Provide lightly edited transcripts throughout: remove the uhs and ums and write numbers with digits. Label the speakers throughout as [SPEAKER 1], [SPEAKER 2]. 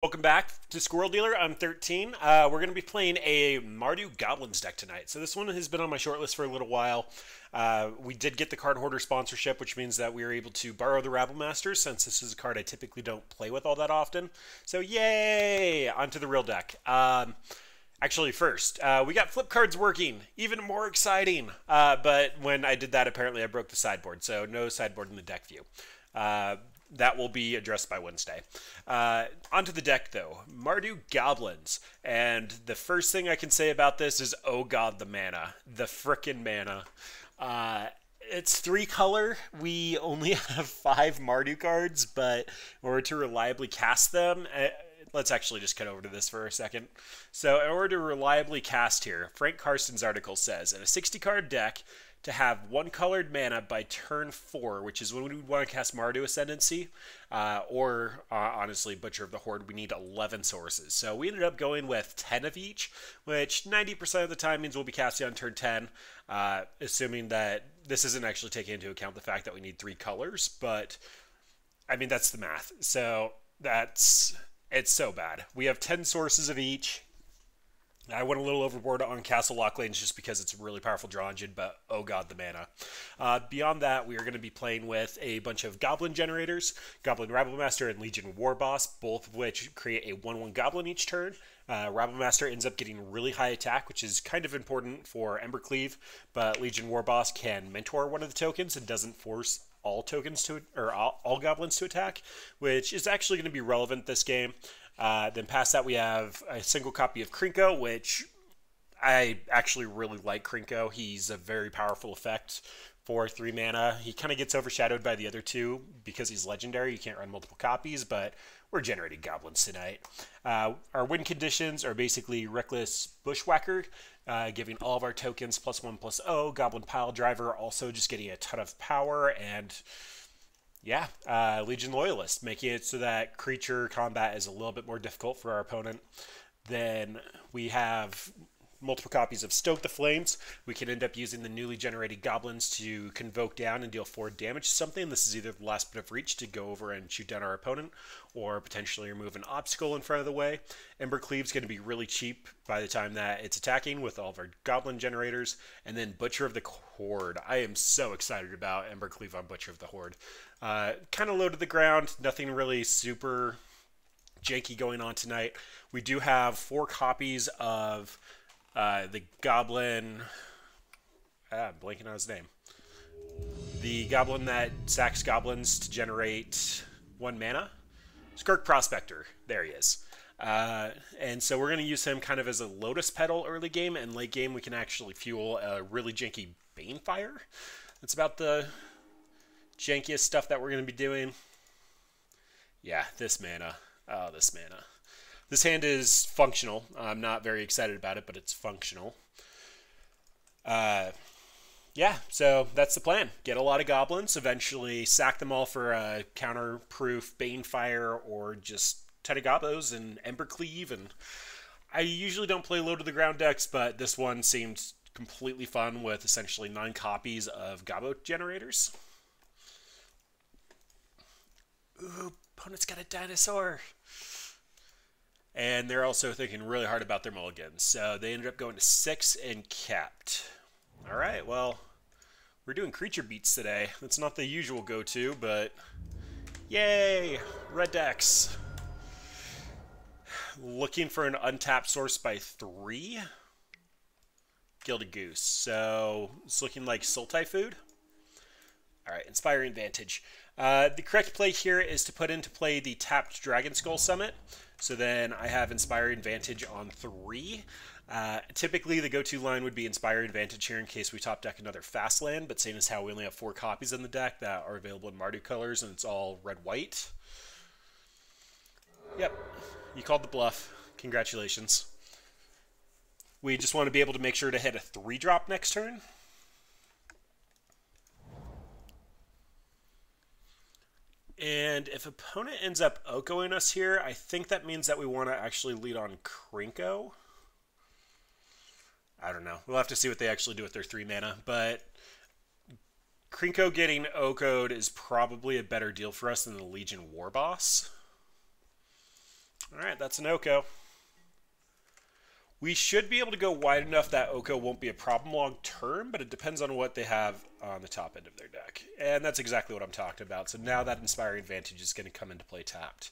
[SPEAKER 1] Welcome back to Squirrel Dealer. I'm thirteene. We're going to be playing a Mardu Goblins deck tonight. So this one has been on my shortlist for a little while. We did get the card hoarder sponsorship, which means that we were able to borrow the Rabble Masters, since this is a card I typically don't play with all that often. So yay! Onto the real deck. Actually, first, we got flip cards working. Even more exciting. But when I did that, apparently I broke the sideboard. So no sideboard in the deck view. That will be addressed by Wednesday. Onto the deck, though. Mardu Goblins. And the first thing I can say about this is, oh god, the mana. The frickin' mana. It's 3-color. We only have 5 Mardu cards, but in order to reliably cast them... let's actually just cut over to this for a second. So in order to reliably cast here, Frank Carson's article says, in a 60-card deck, to have 1 colored mana by turn 4, which is when we want to cast Mardu Ascendancy, or honestly, Butcher of the Horde, we need 11 sources. So we ended up going with 10 of each, which 90% of the time means we'll be casting on turn 10, assuming that this isn't actually taking into account the fact that we need 3 colors, but I mean, that's the math. So it's so bad. We have 10 sources of each. I went a little overboard on Castle Lock Lanes just because it's a really powerful draw engine, but oh god, the mana. Beyond that, we are going to be playing with a bunch of Goblin generators, Goblin Rabble Master and Legion War Boss, both of which create a 1/1 Goblin each turn. Rabble Master ends up getting really high attack, which is kind of important for Embercleave, but Legion War Boss can mentor one of the tokens and doesn't force all tokens to, or all goblins to attack, which is actually going to be relevant this game. Then past that, we have a single copy of Krinko, which I actually really like Krinko. He's a very powerful effect for 3 mana. He kind of gets overshadowed by the other 2 because he's legendary. You can't run multiple copies, but we're generating goblins tonight. Our win conditions are basically Reckless Bushwhacker, giving all of our tokens +1/+0. Goblin Pile Driver also just getting a ton of power, and yeah, Legion Loyalist, making it so that creature combat is a little bit more difficult for our opponent. Then we have multiple copies of Stoke the Flames. We can end up using the newly generated goblins to convoke down and deal 4 damage to something. This is either the last bit of reach to go over and shoot down our opponent, or potentially remove an obstacle in front of the way. Embercleave's going to be really cheap by the time that it's attacking with all of our goblin generators. And then Butcher of the Horde. I am so excited about Embercleave on Butcher of the Horde. Kind of low to the ground, nothing really super janky going on tonight. We do have 4 copies of the Goblin... I'm blanking on his name. The Goblin that sacks goblins to generate 1 mana. Skirk Prospector. There he is. And so we're going to use him kind of as a Lotus Petal early game, and late game we can actually fuel a really janky Banefire. That's about the jankiest stuff that we're going to be doing. Yeah, this mana. Oh, this mana. This hand is functional. I'm not very excited about it, but it's functional. Yeah, so that's the plan. Get a lot of goblins, eventually sack them all for a counter-proof Banefire, or just Teddy Gobos and Embercleave. And I usually don't play low-to-the-ground decks, but this one seemed completely fun with essentially 9 copies of Gobbo generators. Ooh, opponent's got a dinosaur. And they're also thinking really hard about their mulligans. So they ended up going to 6 and kept. Alright, well, we're doing creature beats today. That's not the usual go-to, but yay! Red decks. Looking for an untapped source by 3. Gilded Goose. So it's looking like Sultai food. Alright, Inspiring Vantage. The correct play here is to put into play the tapped Dragon Skull Summit. So then I have Inspiring Vantage on 3. Typically, the go-to line would be Inspiring Vantage here in case we top deck another fast land, but seeing as how we only have 4 copies in the deck that are available in Mardu colors, and it's all red-white. Yep, you called the bluff. Congratulations. We just want to be able to make sure to hit a 3-drop next turn. And if opponent ends up Okoing us here, I think that means that we want to actually lead on Krinko. I don't know. We'll have to see what they actually do with their 3 mana. But Krinko getting Okoed is probably a better deal for us than the Legion War Boss. Alright, that's an Oko. We should be able to go wide enough that Oko won't be a problem long term, but it depends on what they have on the top end of their deck. And that's exactly what I'm talking about. So now that Inspiring Advantage is going to come into play tapped.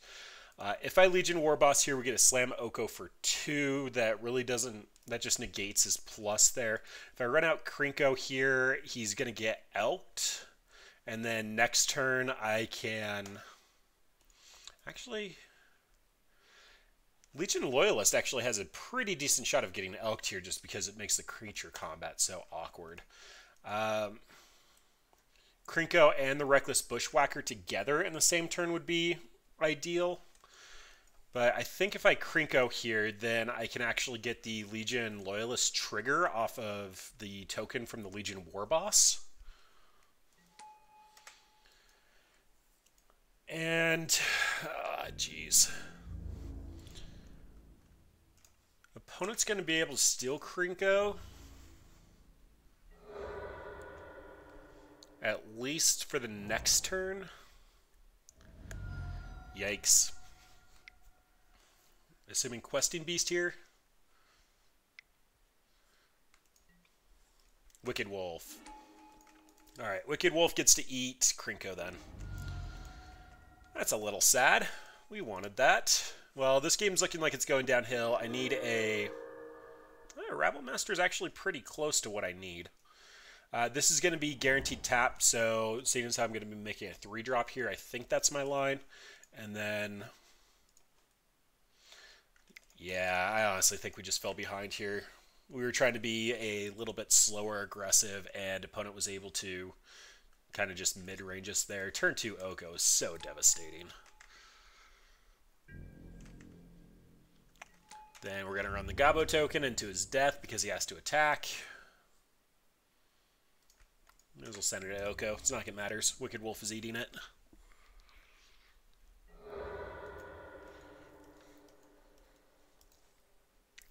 [SPEAKER 1] If I Legion Warboss here, we get a Slam Oko for 2. That really doesn't, that just negates his plus there. If I run out Krinko here, he's going to get Elked. And then next turn I can... Actually... Legion Loyalist actually has a pretty decent shot of getting Elked here just because it makes the creature combat so awkward. Krinko and the Reckless Bushwhacker together in the same turn would be ideal. But I think if I Krinko here, then I can actually get the Legion Loyalist trigger off of the token from the Legion Warboss. And, jeez. Opponent's going to be able to steal Krinko. At least for the next turn. Yikes. Assuming Questing Beast here. Wicked Wolf. Alright, Wicked Wolf gets to eat Krinko then. That's a little sad. We wanted that. Well, this game's looking like it's going downhill. I need a... Rabble Master is actually pretty close to what I need. This is going to be guaranteed tap, so seeing as how I'm going to be making a 3-drop here, I think that's my line. And then... Yeah, I honestly think we just fell behind here. We were trying to be a little bit slower aggressive, and opponent was able to kind of just mid-range us there. Turn 2 Oko is so devastating. Then we're going to run the Gabo token into his death because he has to attack. May as well send it to Oko. It's not like it matters. Wicked Wolf is eating it.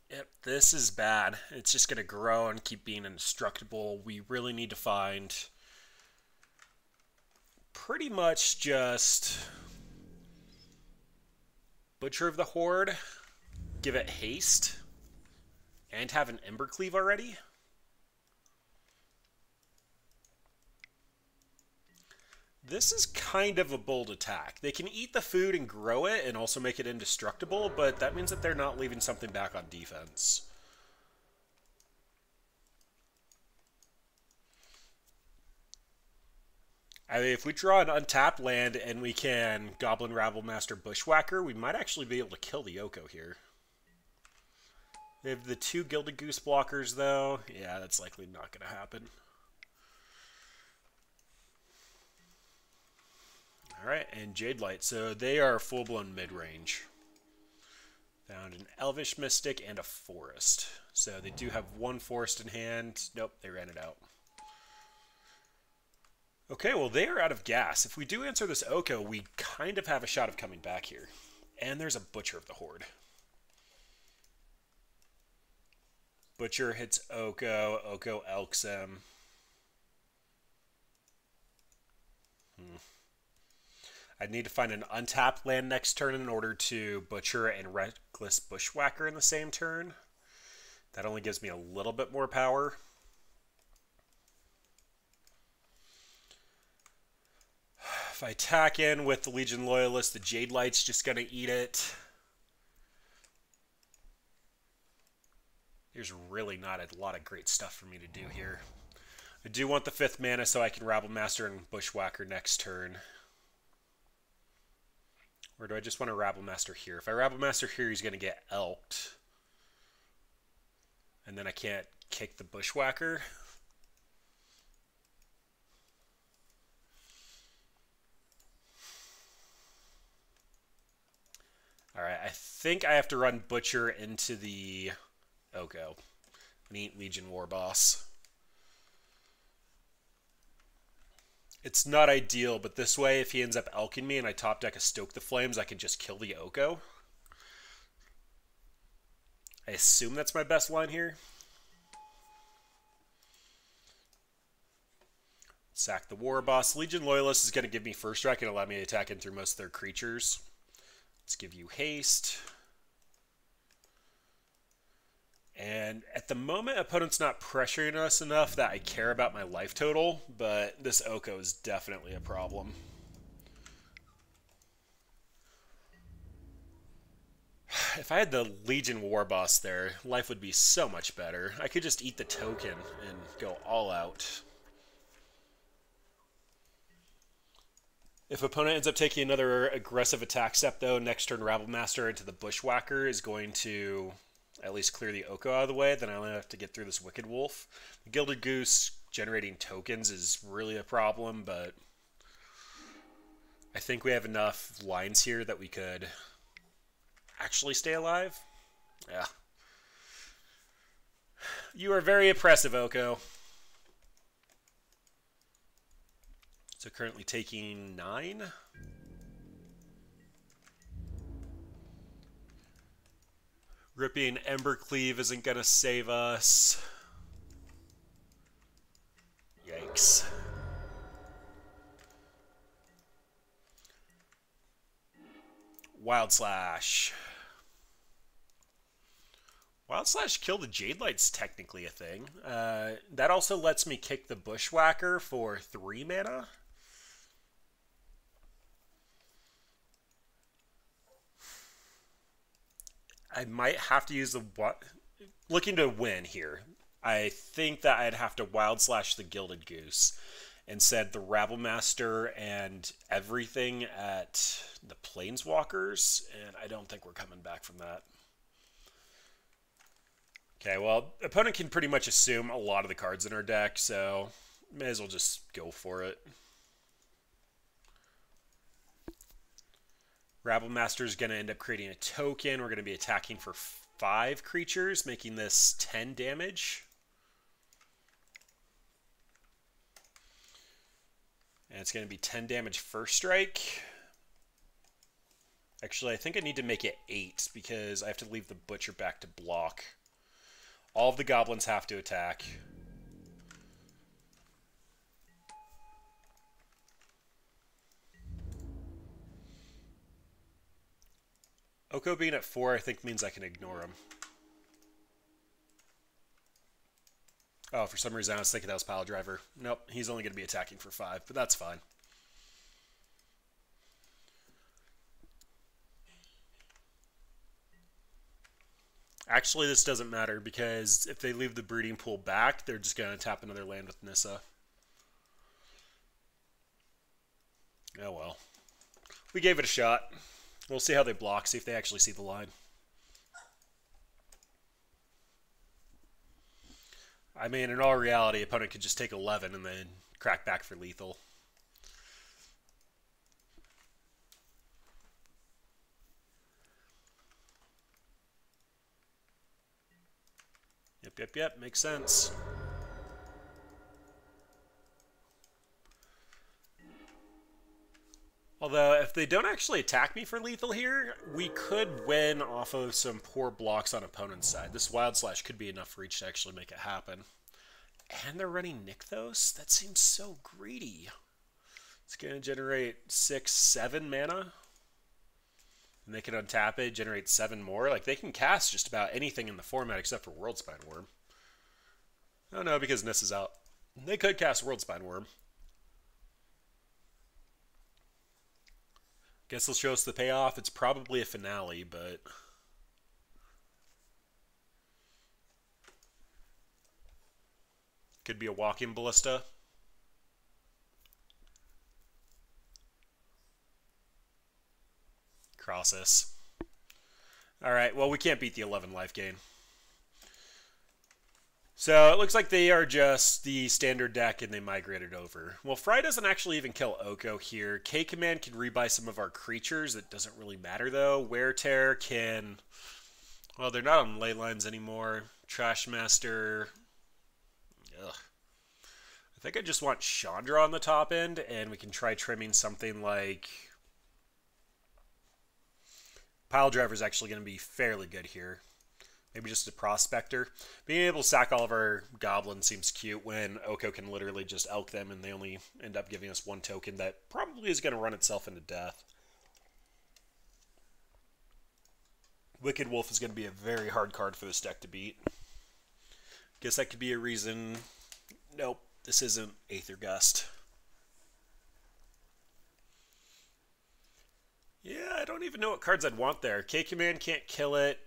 [SPEAKER 1] Yep, this is bad. It's just going to grow and keep being indestructible. We really need to find pretty much just Butcher of the Horde, give it haste, and have an Embercleave already. This is kind of a bold attack. They can eat the food and grow it and also make it indestructible, but that means that they're not leaving something back on defense. I mean, if we draw an untapped land and we can Goblin Rabble Master Bushwhacker, we might actually be able to kill the Oko here. They have the 2 Gilded Goose blockers, though. Yeah, that's likely not going to happen. Alright, and Jade Light. So they are full-blown mid-range. Found an Elvish Mystic and a Forest. So they do have 1 Forest in hand. Nope, they ran it out. Okay, well, they are out of gas. If we do answer this Oko, we kind of have a shot of coming back here. And there's a Butcher of the Horde. Butcher hits Oko. Oko elks him. I'd need to find an untapped land next turn in order to Butcher and Reckless Bushwhacker in the same turn. That only gives me a little bit more power. If I attack in with the Legion Loyalist, the Jade Light's just going to eat it. There's really not a lot of great stuff for me to do here. I do want the 5th mana so I can Rabble Master and Bushwhacker next turn. Or do I just want to Rabble Master here? If I Rabble Master here, he's going to get elked. And then I can't kick the Bushwhacker. Alright, I think I have to run Butcher into the Oko. And eat Legion Warboss. It's not ideal, but this way, if he ends up elking me and I top deck a Stoke the Flames, I can just kill the Oko. I assume that's my best line here. Sack the Warboss. Legion Loyalist is going to give me first strike and allow me to attack in through most of their creatures. Let's give you haste. And at the moment, opponent's not pressuring us enough that I care about my life total, but this Oko is definitely a problem. If I had the Legion War Boss there, life would be so much better. I could just eat the token and go all out. If opponent ends up taking another aggressive attack step, though, next turn Rabblemaster into the Bushwhacker is going to at least clear the Oko out of the way. Then I only have to get through this Wicked Wolf. The Gilded Goose generating tokens is really a problem, but I think we have enough lines here that we could actually stay alive. Yeah. You are very oppressive, Oko. So currently taking 9. Ripping Embercleave isn't going to save us. Yikes. Wild Slash. Wild Slash kill the Jade Light's technically a thing. That also lets me kick the Bushwhacker for 3 mana. I might have to use the... Looking to win here. I think that I'd have to Wild Slash the Gilded Goose and send the Rabblemaster and everything at the Planeswalkers, and I don't think we're coming back from that. Okay, well, opponent can pretty much assume a lot of the cards in our deck, so may as well just go for it. Rabblemaster is going to end up creating a token. We're going to be attacking for 5 creatures, making this 10 damage. And it's going to be 10 damage first strike. Actually, I think I need to make it 8 because I have to leave the Butcher back to block. All of the goblins have to attack. Oko being at 4, I think, means I can ignore him. Oh, for some reason I was thinking that was Pile Driver. Nope, he's only going to be attacking for 5, but that's fine. Actually, this doesn't matter, because if they leave the Breeding Pool back, they're just going to tap another land with Nissa. Oh well. We gave it a shot. We'll see how they block, see if they actually see the line. I mean, in all reality, opponent could just take 11 and then crack back for lethal. Yep, makes sense. Although, if they don't actually attack me for lethal here, we could win off of some poor blocks on opponent's side. This Wild Slash could be enough reach to actually make it happen. And they're running Nykthos? That seems so greedy. It's going to generate 6, 7 mana. And they can untap it, generate 7 more. Like, they can cast just about anything in the format except for Worldspine Worm. Oh no, because Ness is out. They could cast Worldspine Worm. Guess they'll show us the payoff. It's probably a finale, but... Could be a walking ballista. Crossus. Alright, well, we can't beat the 11 life gain. So it looks like they are just the standard deck and they migrated over. Well, Fry doesn't actually even kill Oko here. K-Command can rebuy some of our creatures. It doesn't really matter, though. Wear Tear can... Well, they're not on ley lines anymore. Trashmaster... Ugh. I think I just want Chandra on the top end, and we can try trimming something like... Pile Driver is actually going to be fairly good here. Maybe just a Prospector. Being able to sack all of our goblins seems cute when Oko can literally just elk them and they only end up giving us 1 token that probably is going to run itself into death. Wicked Wolf is going to be a very hard card for this deck to beat. Guess that could be a reason. Nope, this isn't Aether Gust. Yeah, I don't even know what cards I'd want there. K-Command can't kill it.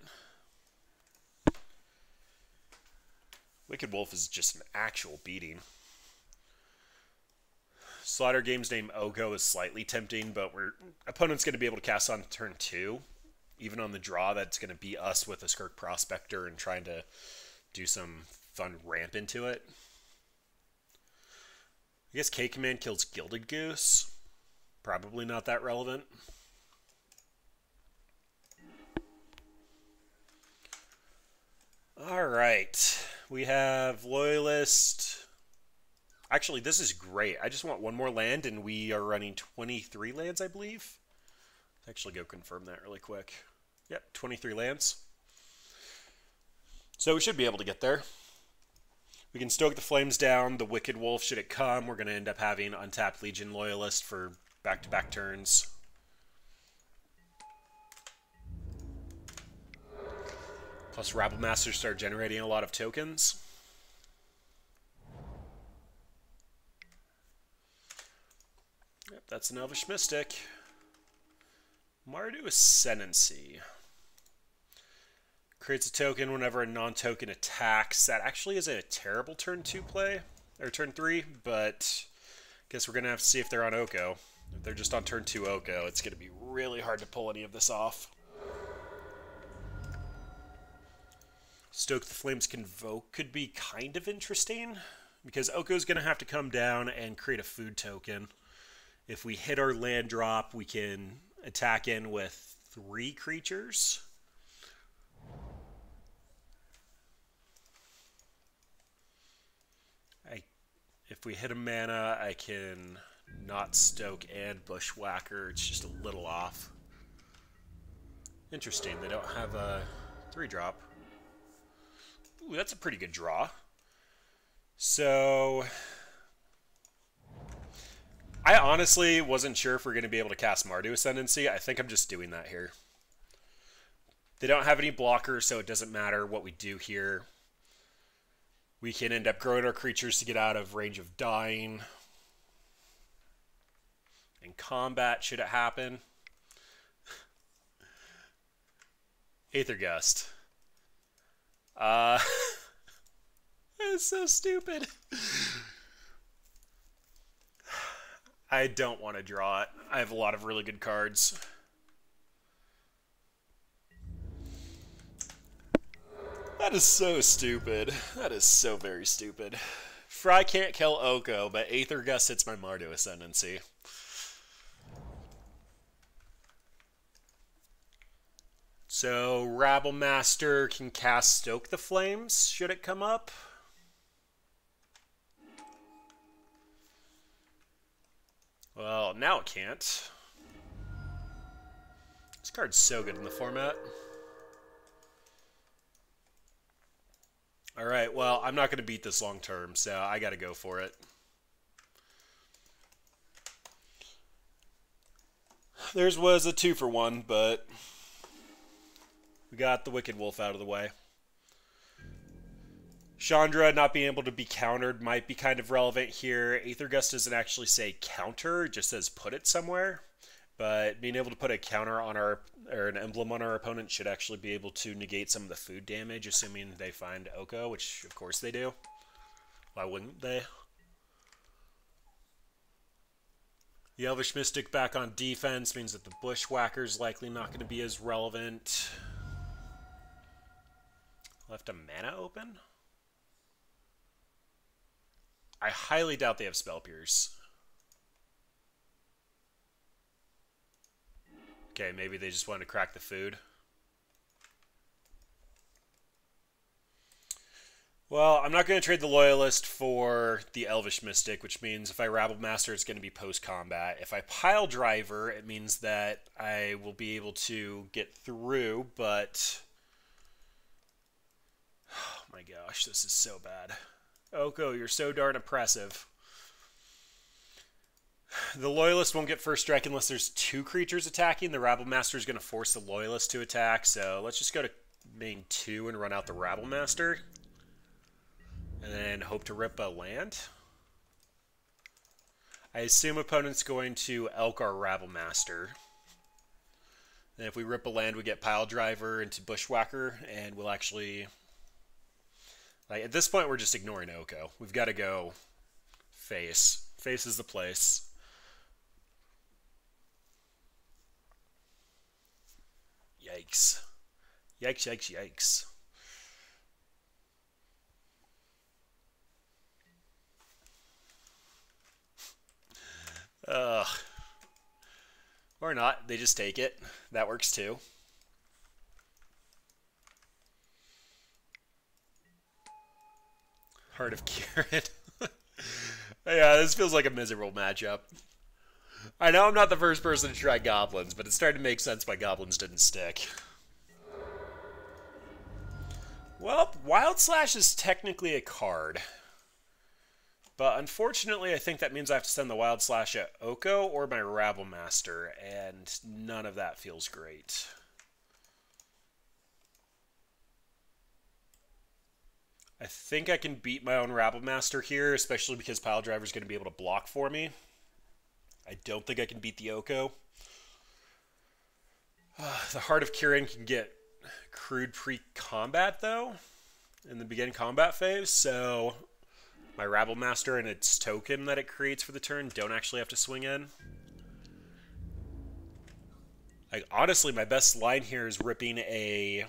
[SPEAKER 1] Wicked Wolf is just an actual beating. Slaughter Game's name Oko is slightly tempting, but opponent's going to be able to cast on turn 2. Even on the draw, that's going to be us with a Skirk Prospector and trying to do some fun ramp into it. I guess K-Command kills Gilded Goose. Probably not that relevant. Alright. We have Loyalist. Actually, this is great. I just want one more land, and we are running 23 lands, I believe. Let's actually go confirm that really quick. Yep, 23 lands. So we should be able to get there. We can stoke the flames down. The Wicked Wolf, should it come, we're going to end up having untapped Legion Loyalist for back-to-back turns. Plus, Rabble Masters start generating a lot of tokens. Yep, that's an Elvish Mystic. Mardu Ascendancy. Creates a token whenever a non-token attacks. That actually is a terrible turn 2 play, or turn 3, but I guess we're going to have to see if they're on Oko. If they're just on turn 2 Oko, it's going to be really hard to pull any of this off. Stoke the Flames Convoke could be kind of interesting, because Oko's going to have to come down and create a food token. If we hit our land drop, we can attack in with 3 creatures. If we hit a mana, I can not stoke and Bushwhacker. It's just a little off. Interesting, they don't have a 3-drop. Ooh, that's a pretty good draw. So I honestly wasn't sure if we're going to be able to cast Mardu Ascendancy. I think I'm just doing that here. They don't have any blockers, so it doesn't matter what we do here. We can end up growing our creatures to get out of range of dying. In combat, should it happen. Aether Gust. It's so stupid. I don't want to draw it. I have a lot of really good cards. That is so stupid. That is so very stupid. Fry can't kill Oko, but Aether Gust hits my Mardu Ascendancy. So Rabble Master can cast Stoke the Flames, should it come up. Well, now it can't. This card's so good in the format. Alright, well, I'm not going to beat this long term, so I got to go for it. Theirs was a 2-for-1, but we got the Wicked Wolf out of the way. Chandra not being able to be countered might be kind of relevant here. Aether Gust doesn't actually say counter, it just says put it somewhere. But being able to put a counter on our, or an emblem on our opponent should actually be able to negate some of the food damage, assuming they find Oko, which of course they do. Why wouldn't they? The Elvish Mystic back on defense means that the Bushwhacker's likely not going to be as relevant. Left a mana open? I highly doubt they have Spell Pierce. Okay, maybe they just wanted to crack the food. Well, I'm not going to trade the Loyalist for the Elvish Mystic, which means if I Rabble Master, it's going to be post-combat. If I Pile Driver, it means that I will be able to get through, but oh my gosh, this is so bad. Oko, you're so darn oppressive. The Loyalist won't get first strike unless there's 2 creatures attacking. The Rabble Master is going to force the Loyalist to attack, so let's just go to main 2 and run out the Rabble Master. And then hope to rip a land. I assume opponent's going to elk our Rabble Master. And if we rip a land, we get Pile Driver into Bushwhacker, and we'll actually... Like, at this point, we're just ignoring Oko. We've got to go face. Face is the place. Yikes. Yikes, yikes, yikes. Ugh. Or not. They just take it. That works too. Heart of Kieran. Yeah, this feels like a miserable matchup. I know I'm not the first person to try goblins, but it's starting to make sense why goblins didn't stick. Well, Wild Slash is technically a card. But unfortunately, I think that means I have to send the Wild Slash at Oko or my Rabble Master, and none of that feels great. I think I can beat my own Rabble Master here, especially because Pile Driver is going to be able to block for me. I don't think I can beat the Oko. The Heart of Kieran can get crude pre-combat, though, in the beginning combat phase, so my Rabble Master and its token that it creates for the turn don't actually have to swing in. Like, honestly, my best line here is ripping a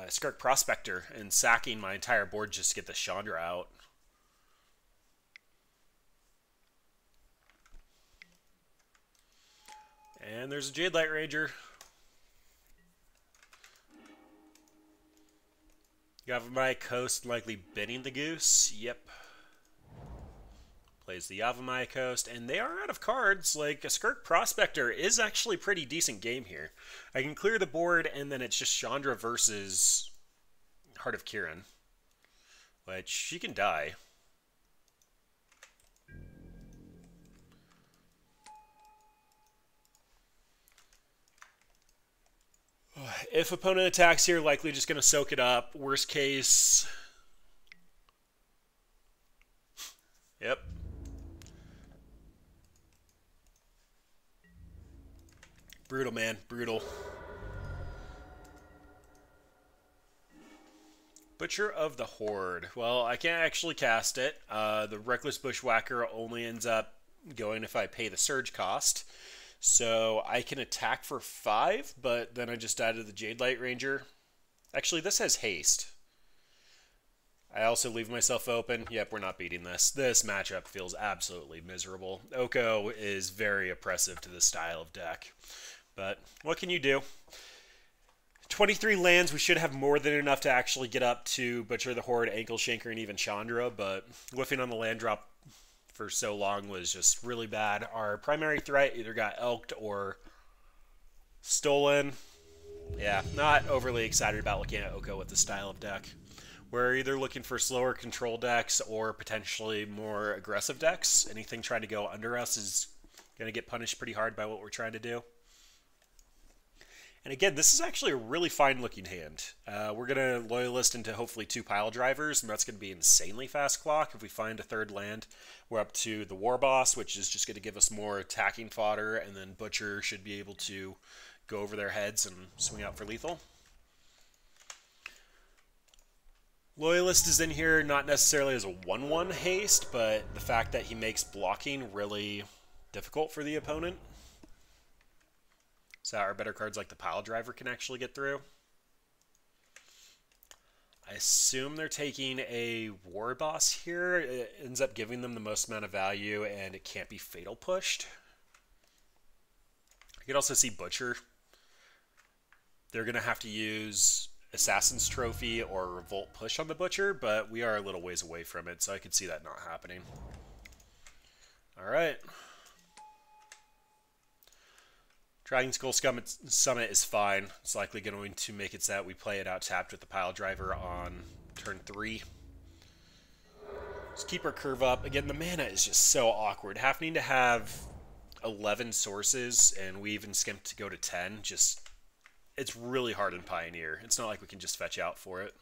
[SPEAKER 1] Skirk Prospector and sacking my entire board just to get the Chandra out. And there's a Jade Light Ranger. Yavimaya Coast likely binning the Goose. Yep. Plays the Yavimaya Coast, and they are out of cards. Like, a Skirk Prospector is actually a pretty decent game here. I can clear the board, and then it's just Chandra versus Heart of Kieran, which she can die. If opponent attacks here, likely just going to soak it up. Worst case... Yep. Brutal, man. Brutal. Butcher of the Horde. Well, I can't actually cast it. The Reckless Bushwhacker only ends up going if I pay the surge cost. So I can attack for 5, but then I just added the Jade Light Ranger. Actually, this has haste. I also leave myself open. Yep, we're not beating this. This matchup feels absolutely miserable. Oko is very oppressive to this style of deck. But what can you do? 23 lands, we should have more than enough to actually get up to Butcher the Horde, Ankle Shanker, and even Chandra, but whiffing on the land drop for so long was just really bad. Our primary threat either got elked or stolen. Yeah, not overly excited about looking at Oko with this style of deck. We're either looking for slower control decks or potentially more aggressive decks. Anything trying to go under us is going to get punished pretty hard by what we're trying to do. And again, this is actually a really fine-looking hand. We're going to Loyalist into hopefully 2 Pile Drivers, and that's going to be insanely fast clock. If we find a third land, we're up to the War Boss, which is just going to give us more attacking fodder, and then Butcher should be able to go over their heads and swing out for lethal. Loyalist is in here not necessarily as a 1-1 haste, but the fact that he makes blocking really difficult for the opponent. So our better cards like the Pile Driver can actually get through. I assume they're taking a War Boss here. It ends up giving them the most amount of value, and it can't be Fatal Pushed. I could also see Butcher. They're going to have to use Assassin's Trophy or Revolt Push on the Butcher, but we are a little ways away from it, so I could see that not happening. All right. Dragon Skull Summit is fine. It's likely going to make it so that we play it out tapped with the Pile Driver on turn 3. Just keep our curve up. Again, the mana is just so awkward. Having to have 11 sources, and we even skimped to go to 10, just... It's really hard in Pioneer. It's not like we can just fetch out for it.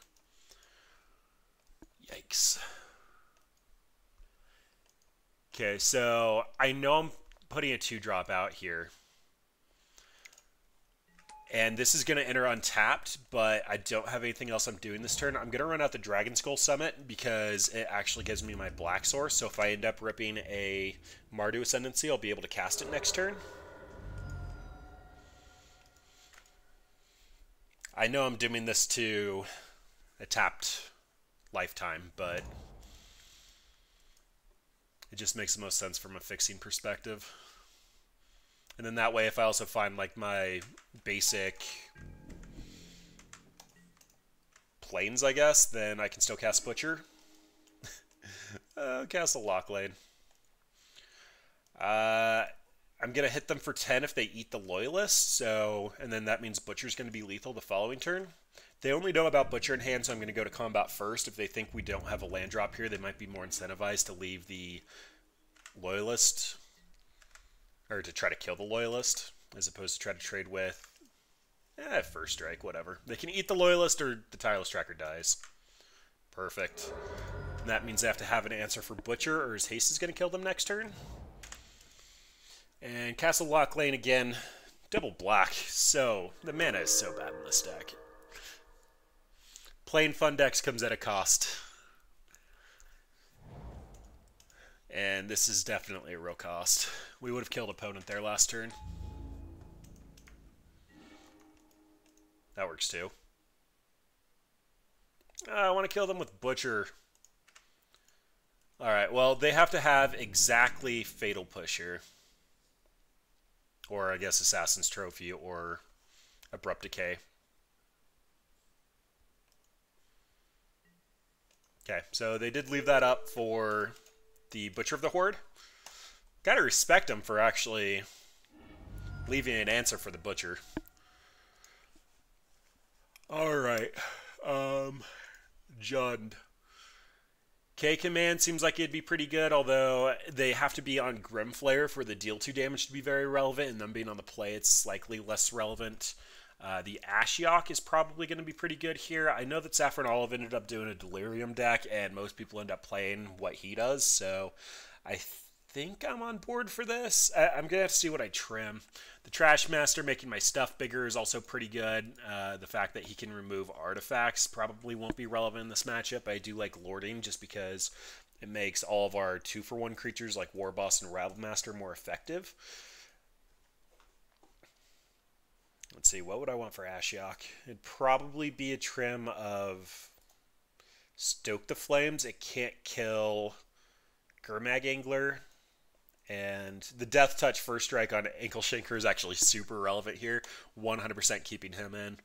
[SPEAKER 1] Yikes. Okay, so I know I'm putting a 2-drop out here. And this is going to enter untapped, but I don't have anything else I'm doing this turn. I'm going to run out the Dragon Skull Summit because it actually gives me my Black Source. So if I end up ripping a Mardu Ascendancy, I'll be able to cast it next turn. I know I'm doing this to a tapped lifetime, but it just makes the most sense from a fixing perspective. And then that way, if I also find like my basic planes, I guess, then I can still cast Butcher. Cast a Lock Lane. I'm going to hit them for 10 if they eat the Loyalist, so, and then that means Butcher's going to be lethal the following turn. They only know about Butcher in hand, so I'm going to go to combat first. If they think we don't have a land drop here, they might be more incentivized to leave the Loyalist, or to try to kill the Loyalist, as opposed to try to trade with, First Strike, whatever. They can eat the Loyalist or the Tireless Tracker dies. Perfect. And that means they have to have an answer for Butcher, or his haste is going to kill them next turn. And Castle Lock Lane again, double black. So, the mana is so bad in this deck. Playing Fun decks comes at a cost. And this is definitely a real cost. We would have killed opponent there last turn. That works too. I want to kill them with Butcher. Alright, well, they have to have exactly Fatal Push here. Or, I guess, Assassin's Trophy or Abrupt Decay. Okay, so they did leave that up for the Butcher of the Horde. Gotta respect them for actually leaving an answer for the Butcher. Alright. Jund. K-Command seems like it'd be pretty good, although they have to be on Grimflayer for the deal 2 damage to be very relevant, and them being on the play, it's slightly less relevant. The Ashiok is probably going to be pretty good here. I know that Saffron Olive ended up doing a Delirium deck, and most people end up playing what he does, so I think I'm on board for this. I'm going to have to see what I trim. The Trash Master making my stuff bigger is also pretty good. The fact that he can remove artifacts probably won't be relevant in this matchup. I do like Lording just because it makes all of our 2-for-1 creatures like War Boss and Rabble Master more effective. Let's see, what would I want for Ashiok? It'd probably be a trim of Stoke the Flames. It can't kill Gurmag Angler. And the Death Touch First Strike on Ankle Shanker is actually super relevant here. 100% keeping him in.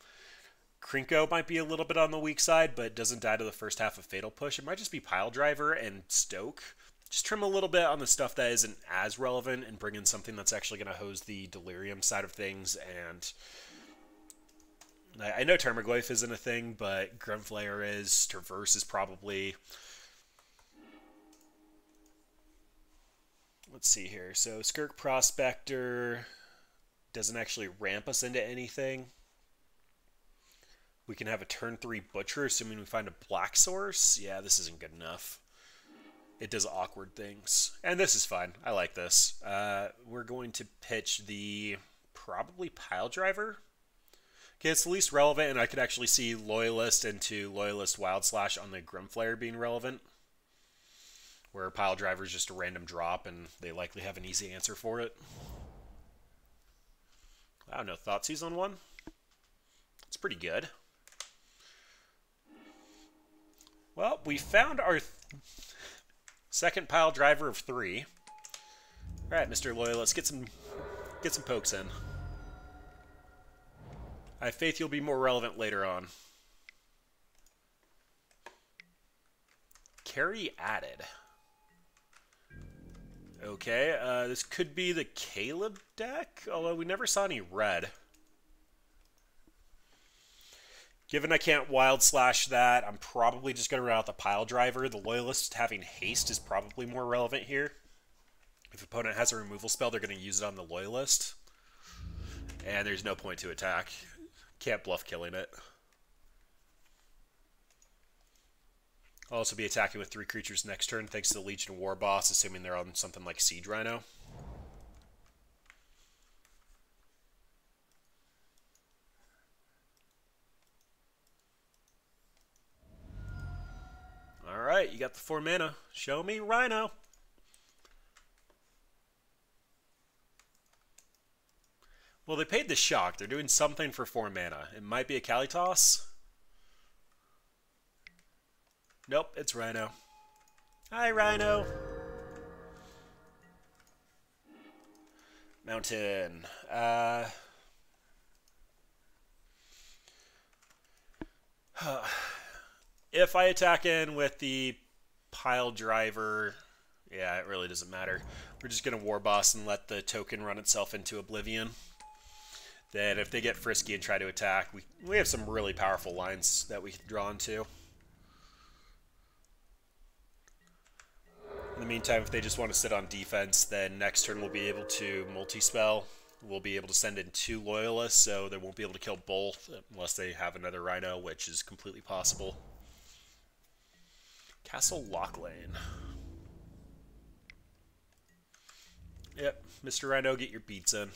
[SPEAKER 1] Krinko might be a little bit on the weak side, but doesn't die to the first half of Fatal Push. It might just be Pile Driver and Stoke. Just trim a little bit on the stuff that isn't as relevant and bring in something that's actually going to hose the Delirium side of things. And I know Termaglyph isn't a thing, but Grimflayer is. Traverse is probably... Let's see here. So Skirk Prospector doesn't actually ramp us into anything. We can have a turn 3 Butcher, assuming we find a Black Source. Yeah, this isn't good enough. It does awkward things. And this is fine. I like this. We're going to pitch the probably Pile Driver. Okay, it's the least relevant, and I could actually see Loyalist into Loyalist Wild Slash on the Grimflayer being relevant. Where Pile Driver is just a random drop, and they likely have an easy answer for it. Wow, no Thoughtseize on one. It's pretty good. Well, we found our second Pile Driver of 3. All right, Mr. Loyal, let's get some pokes in. I have faith you'll be more relevant later on. Carry added. Okay, this could be the Caleb deck, although we never saw any red. Given I can't Wild Slash that, I'm probably just going to run out the Pile Driver. The Loyalist having haste is probably more relevant here. If opponent has a removal spell, they're going to use it on the Loyalist. And there's no point to attack. Can't bluff killing it. I'll also be attacking with 3 creatures next turn, thanks to the Legion of War boss, assuming they're on something like Siege Rhino. Alright, you got the 4 mana. Show me Rhino. Well, they paid the shock. They're doing something for 4 mana. It might be a Kalitas. Nope, it's Rhino. Hi, Rhino. Mountain. If I attack in with the pile driver, yeah, it really doesn't matter. We're just going to war boss and let the token run itself into oblivion. Then if they get frisky and try to attack, we have some really powerful lines that we can draw into. In the meantime, if they just want to sit on defense, then next turn we'll be able to multi-spell. We'll be able to send in 2 Loyalists, so they won't be able to kill both unless they have another Rhino, which is completely possible. Castle Locklane. Yep, Mr. Rhino, get your beats in.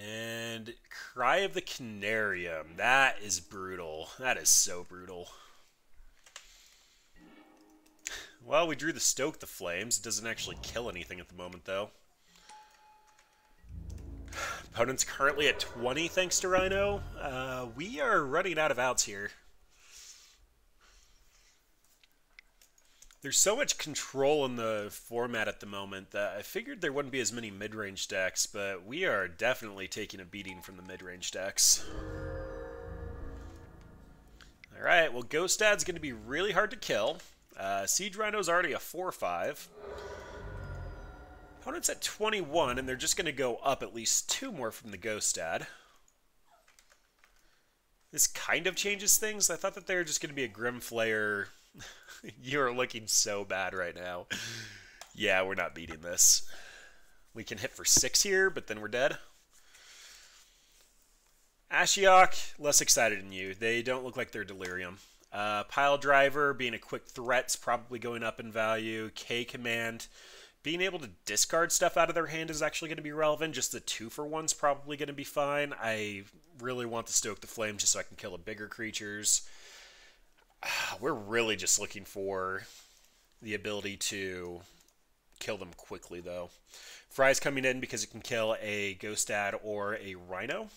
[SPEAKER 1] And Cry of the Canarium. That is brutal. That is so brutal. Well, we drew the Stoke the Flames. It doesn't actually kill anything at the moment, though. Opponent's currently at 20 thanks to Rhino. We are running out of outs here. There's so much control in the format at the moment that I figured there wouldn't be as many mid-range decks, but we are definitely taking a beating from the mid-range decks. Alright, well Ghost Dad's going to be really hard to kill. Siege Rhino's already a 4/5. Opponent's at 21, and they're just going to go up at least 2 more from the Ghost Dad. This kind of changes things. I thought that they were just going to be a Grim Flayer. You're looking so bad right now. Yeah, we're not beating this. We can hit for 6 here, but then we're dead. Ashiok, less excited than you. They don't look like they're Delirium. Pile Driver, being a quick threat's probably going up in value. K-Command, being able to discard stuff out of their hand is actually going to be relevant. Just the 2-for-1's probably going to be fine. I really want to Stoke the Flames just so I can kill the bigger creatures. We're really just looking for the ability to kill them quickly, though. Fry's coming in because it can kill a Ghost Dad or a Rhino.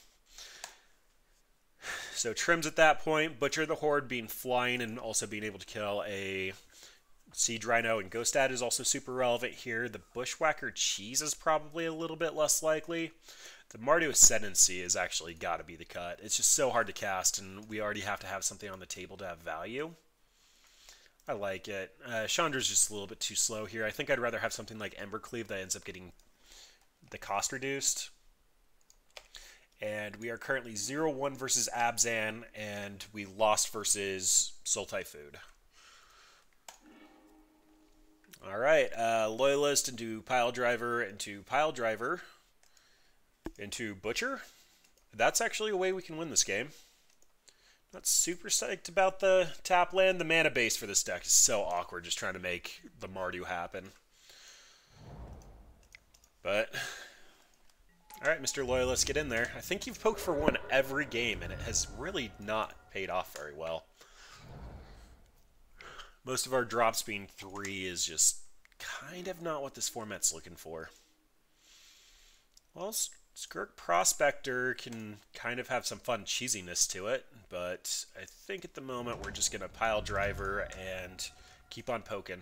[SPEAKER 1] So Trims at that point. Butcher the Horde being flying and also being able to kill a Siege Rhino and Ghost Dad is also super relevant here. The Bushwhacker Cheese is probably a little bit less likely. The Mardu Ascendancy has actually got to be the cut. It's just so hard to cast, and we already have to have something on the table to have value. I like it. Chandra's just a little bit too slow here. I think I'd rather have something like Embercleave that ends up getting the cost reduced. And we are currently 0-1 versus Abzan, and we lost versus Soul Typhoon. Alright, Loyalist into Pile Driver, into Pile Driver, into Butcher. That's actually a way we can win this game. Not super psyched about the tap land. The mana base for this deck is so awkward, just trying to make the Mardu happen. But, alright, Mr. Loyalist, get in there. I think you've poked for 1 every game, and it has really not paid off very well. Most of our drops being 3 is just kind of not what this format's looking for. Well, Skirk Prospector can kind of have some fun cheesiness to it, but I think at the moment we're just going to Pile Driver and keep on poking.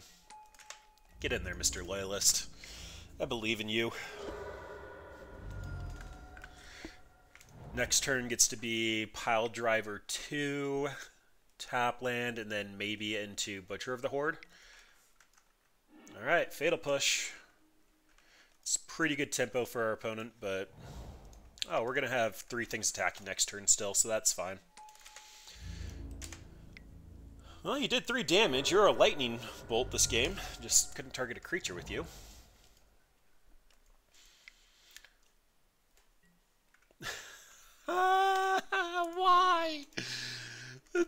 [SPEAKER 1] Get in there, Mr. Loyalist. I believe in you. Next turn gets to be Pile Driver 2, tap land, and then maybe into Butcher of the Horde. Alright, Fatal Push. It's pretty good tempo for our opponent, but... Oh, we're going to have 3 things attacking next turn still, so that's fine. Well, you did 3 damage. You're a lightning bolt this game. Just couldn't target a creature with you.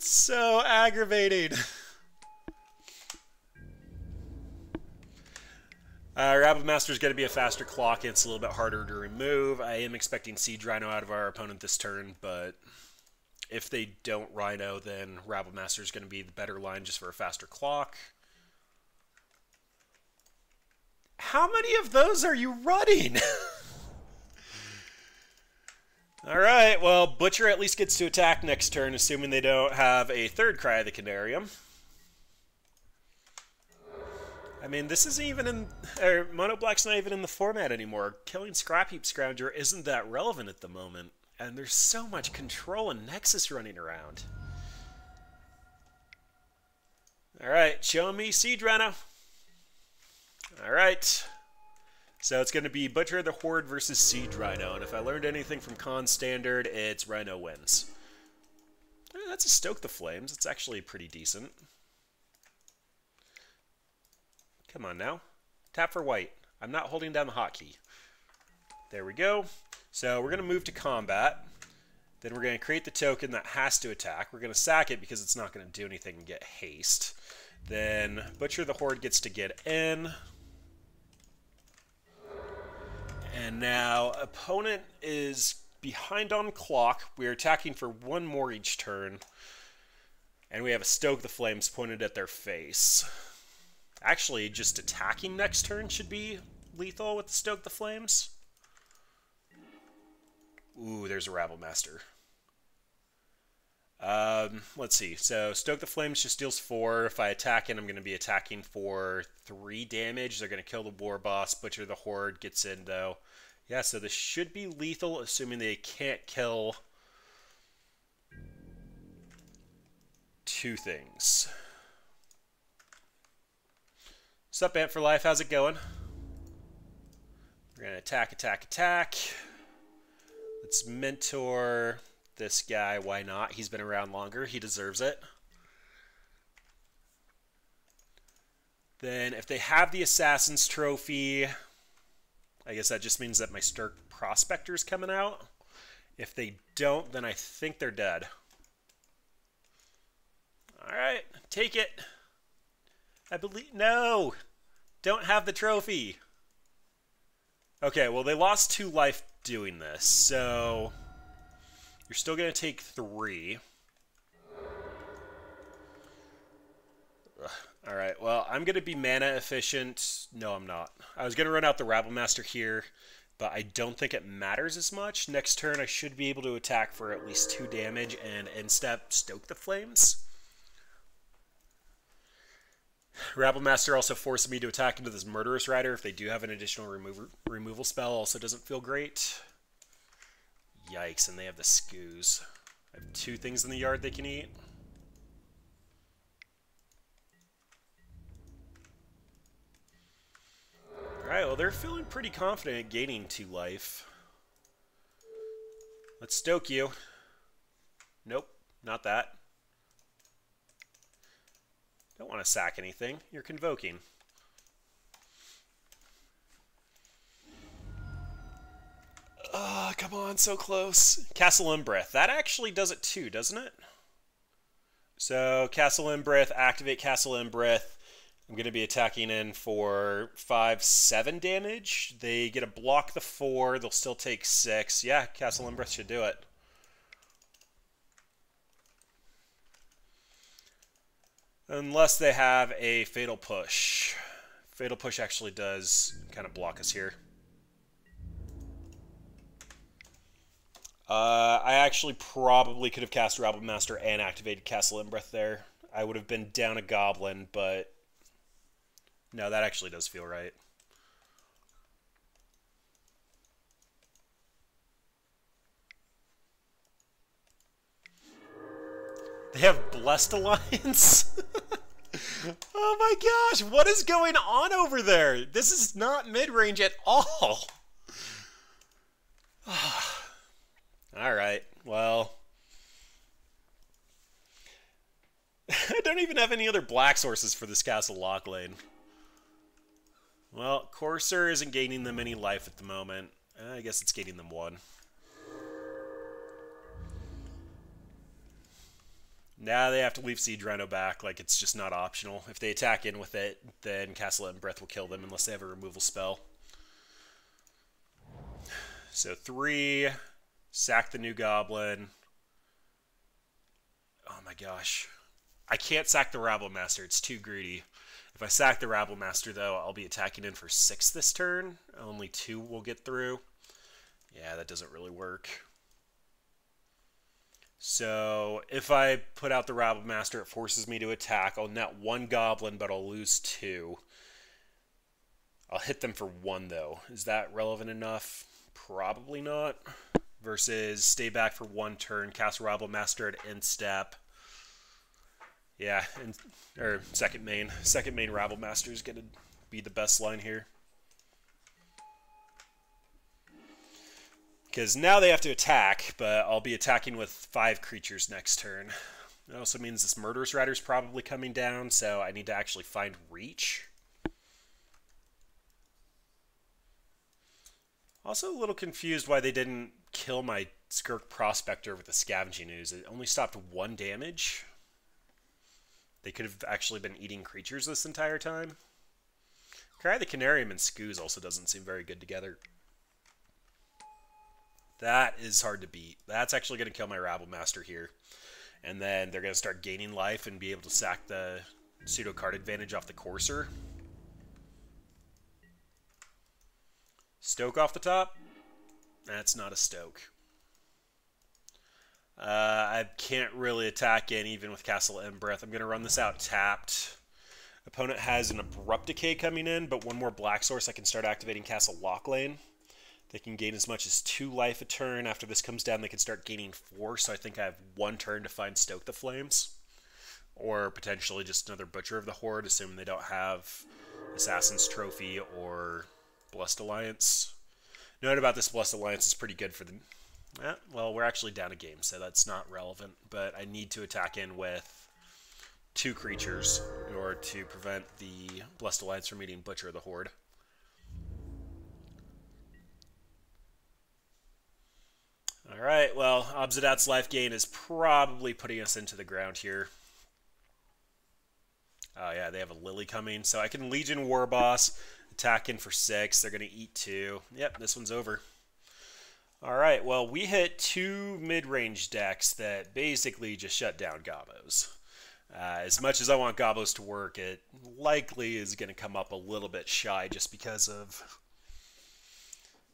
[SPEAKER 1] That's so aggravating. Rabble Master is going to be a faster clock, and it's a little bit harder to remove. I am expecting Siege Rhino out of our opponent this turn, but if they don't Rhino, then Rabble Master is going to be the better line just for a faster clock. How many of those are you running? Alright, well, Butcher at least gets to attack next turn, assuming they don't have a third Cry of the Canarium. I mean, this isn't even in... Mono Black's not even in the format anymore. Killing Scrap Heap Scrounger isn't that relevant at the moment. And there's so much Control and Nexus running around. Alright, show me Siege Rhino. Alright. So it's going to be Butcher the Horde versus Siege Rhino. And if I learned anything from Con Standard, it's Rhino wins. That's a Stoke the Flames. It's actually pretty decent. Come on now. Tap for white. I'm not holding down the hotkey. There we go. So we're going to move to combat. Then we're going to create the token that has to attack. We're going to sack it because it's not going to do anything and get haste. Then Butcher the Horde gets to get in. And now opponent is behind on clock. We're attacking for one more each turn. And we have a Stoke the Flames pointed at their face. Actually, just attacking next turn should be lethal with the Stoke the Flames. Ooh, there's a Rabble Master. Let's see. So, Stoke the Flames just deals 4. If I attack it, I'm going to be attacking for 3 damage. They're going to kill the War Boss. Butcher the Horde gets in, though. Yeah, so this should be lethal, assuming they can't kill 2 things. What's up, Ant for Life? How's it going? We're going to attack, attack, attack. Let's mentor this guy. Why not? He's been around longer. He deserves it. Then if they have the Assassin's Trophy, I guess that just means that my Stirk Prospector's coming out. If they don't, then I think they're dead. Alright, take it. I believe... No! Don't have the trophy! Okay, well, they lost 2 life doing this, so... You're still going to take 3. Alright, well, I'm going to be mana efficient. No, I'm not. I was going to run out the Rabble Master here, but I don't think it matters as much. Next turn, I should be able to attack for at least 2 damage and end-step Stoke the Flames. Rabble Master also forced me to attack into this Murderous Rider if they do have an additional removal spell. Also doesn't feel great. Yikes, and they have the Scoos. I have 2 things in the yard they can eat. Alright, well, they're feeling pretty confident gaining 2 life. Let's stoke you. Nope, not that. Don't want to sack anything. You're convoking. Come on, so close. Castle Embreth. That actually does it too, doesn't it? So, Castle Embreth, activate Castle Embreth. I'm going to be attacking in for 5, 7 damage. They get to block the 4. They'll still take 6. Yeah, Castle Embreth should do it. Unless they have a Fatal Push. Fatal Push actually does kind of block us here. I actually probably could have cast Rabble Master and activated Castle Embreth there. I would have been down a Goblin, but... No, that actually does feel right. They have Blessed Alliance? Oh my gosh, what is going on over there? This is not mid-range at all. Alright, well... I don't even have any other black sources for this Castle Lock Lane. Well, Courser isn't gaining them any life at the moment. I guess it's gaining them 1. Now they have to leave Siege Rhino back, like it's just not optional. If they attack in with it, then Castle and Breath will kill them unless they have a removal spell. So 3, sack the new goblin. Oh my gosh. I can't sack the Rabble Master, it's too greedy. If I sack the Rabble Master, though, I'll be attacking in for 6 this turn. Only 2 will get through. Yeah, that doesn't really work. So if I put out the Rabble Master, it forces me to attack. I'll net 1 goblin, but I'll lose 2. I'll hit them for 1, though. Is that relevant enough? Probably not. Versus stay back for 1 turn, cast Rabble Master at end step. Yeah, or second main. Second main Rabble Master is going to be the best line here. Because now they have to attack, but I'll be attacking with 5 creatures next turn. It also means this Murderous Rider is probably coming down, so I need to actually find Reach. Also a little confused why they didn't kill my Skirk Prospector with the Scavenging Ooze. It only stopped 1 damage. They could have actually been eating creatures this entire time. Cry the Canarium and Scooze also doesn't seem very good together. That is hard to beat. That's actually going to kill my Rabble Master here. And then they're going to start gaining life and be able to sack the pseudo card advantage off the Courser. Stoke off the top? That's not a Stoke. I can't really attack in even with Castle Embereth. I'm going to run this out tapped. Opponent has an Abrupt Decay coming in, but 1 more Black Source I can start activating Castle Locklane. They can gain as much as 2 life a turn. After this comes down, they can start gaining 4, so I think I have 1 turn to find Stoke the Flames. Or potentially just another Butcher of the Horde, assuming they don't have Assassin's Trophy or Blessed Alliance. Note about this Blessed Alliance is pretty good for them. Well, we're actually down a game, so that's not relevant. But I need to attack in with 2 creatures in order to prevent the Blessed Alliance from eating Butcher of the Horde. Alright, well, Obsidat's life gain is probably putting us into the ground here. Oh yeah, they have a Lily coming, so I can Legion Warboss, attack in for 6, they're going to eat 2. Yep, this one's over. Alright, well, we hit 2 mid-range decks that basically just shut down Gobos. As much as I want Gobos to work, it likely is going to come up a little bit shy just because of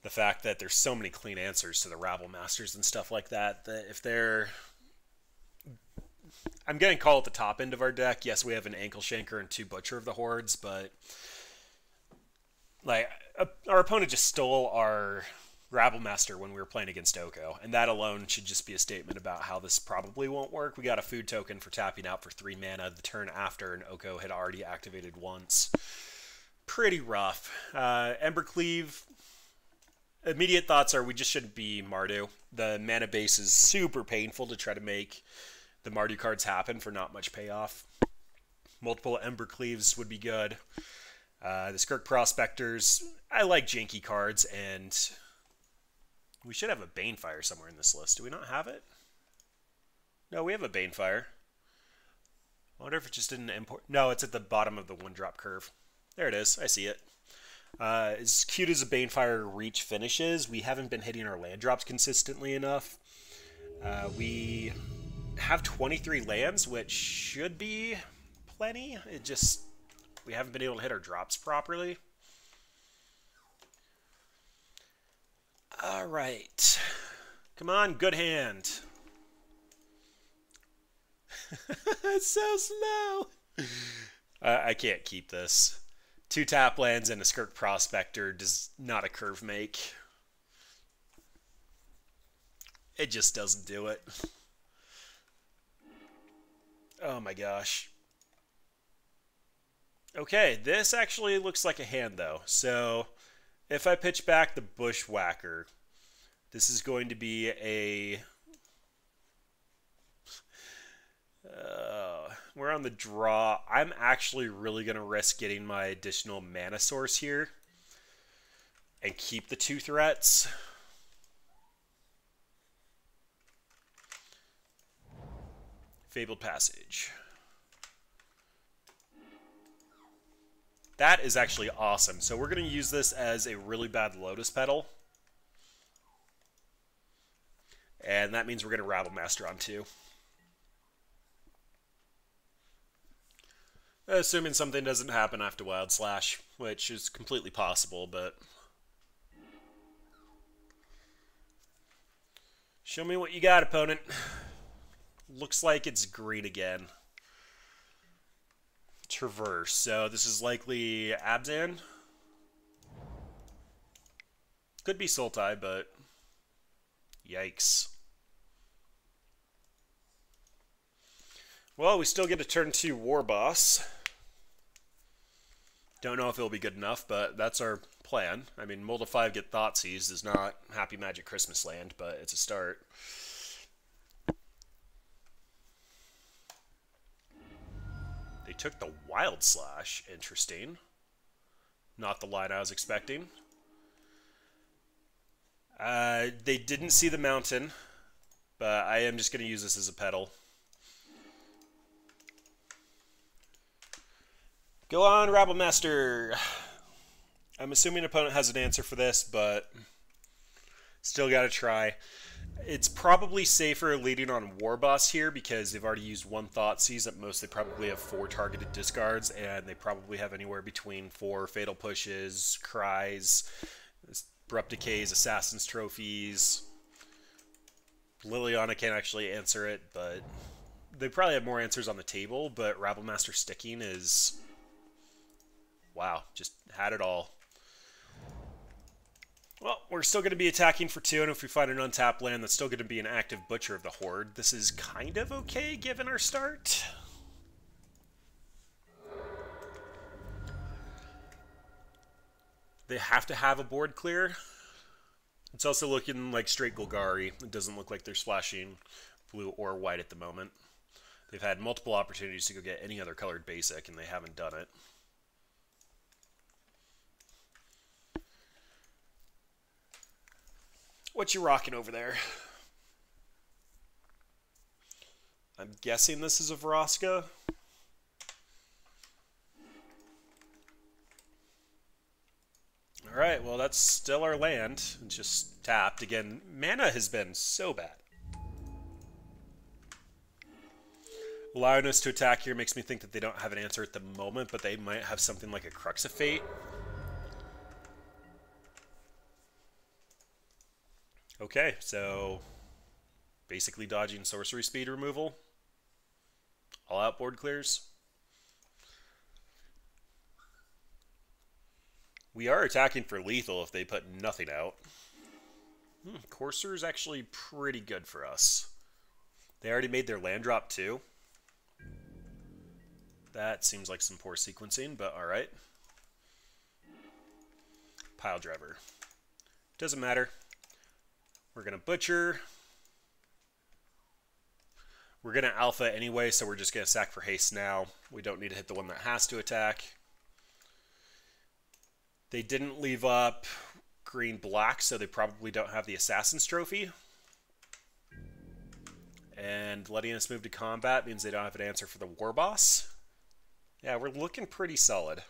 [SPEAKER 1] the fact that there's so many clean answers to the Rabble Masters and stuff like that, that if they're... I'm getting called at the top end of our deck. Yes, we have an Ankle Shanker and 2 Butcher of the Hordes, but like our opponent just stole our Rabble Master when we were playing against Oko, and that alone should just be a statement about how this probably won't work. We got a food token for tapping out for 3 mana the turn after, and Oko had already activated once. Pretty rough. Embercleave... Immediate thoughts are we just shouldn't be Mardu. The mana base is super painful to try to make the Mardu cards happen for not much payoff. Multiple Embercleaves would be good. The Skirk Prospectors, I like janky cards, and we should have a Banefire somewhere in this list. Do we not have it? No, we have a Banefire. I wonder if it just didn't import. No, it's at the bottom of the 1-drop curve. There it is. I see it. As cute as a Banefire Reach finishes, we haven't been hitting our land drops consistently enough. We have 23 lands, which should be plenty. It just, we haven't been able to hit our drops properly. Alright. Come on, good hand. It's so slow. I can't keep this. 2 tap lands and a Skirk Prospector does not a curve make. It just doesn't do it. Oh my gosh. Okay, this actually looks like a hand though. So if I pitch back the Bushwhacker, this is going to be a... we're on the draw. I'm actually really going to risk getting my additional mana source here and keep the 2 threats. Fabled Passage. That is actually awesome. So we're going to use this as a really bad Lotus Petal. And that means we're going to Rabble Master on 2. Assuming something doesn't happen after Wild Slash, which is completely possible, but... Show me what you got, opponent. Looks like it's green again. Traverse. So this is likely Abzan. Could be Sultai, but... Yikes. Well, we still get a turn 2 War Boss. Don't know if it'll be good enough, but that's our plan. I mean, Mold of 5 get Thoughtseize is not Happy Magic Christmas Land, but it's a start. They took the Wild Slash. Interesting. Not the line I was expecting. They didn't see the mountain, but I am just going to use this as a pedal. Go on, Rabble Master. I'm assuming an opponent has an answer for this, but still got to try. It's probably safer leading on War Boss here because they've already used 1 Thoughtseize. At most, they probably have 4 targeted discards, and they probably have anywhere between 4 Fatal Pushes, Cries, Abrupt Decays, Assassin's Trophies. Liliana can't actually answer it, but they probably have more answers on the table, but Rabble Master sticking is... Wow, just had it all. Well, we're still going to be attacking for 2, and if we find an untapped land, that's still going to be an active Butcher of the Horde. This is kind of okay, given our start. They have to have a board clear. It's also looking like straight Golgari. It doesn't look like they're splashing blue or white at the moment. They've had multiple opportunities to go get any other colored basic, and they haven't done it. What you rocking over there? I'm guessing this is a Vraska. Alright, well that's still our land. It's just tapped. Again, mana has been so bad. Allowing us to attack here makes me think that they don't have an answer at the moment, but they might have something like a Crux of Fate. Okay, so basically dodging sorcery speed removal. All out board clears. We are attacking for lethal if they put nothing out. Courser is actually pretty good for us. They already made their land drop too. That seems like some poor sequencing, but alright. Pile driver. Doesn't matter. We're going to Butcher. We're going to Alpha anyway, so we're just going to sack for haste now. We don't need to hit the one that has to attack. They didn't leave up green-black, so they probably don't have the Assassin's Trophy. And letting us move to combat means they don't have an answer for the War Boss. Yeah, we're looking pretty solid.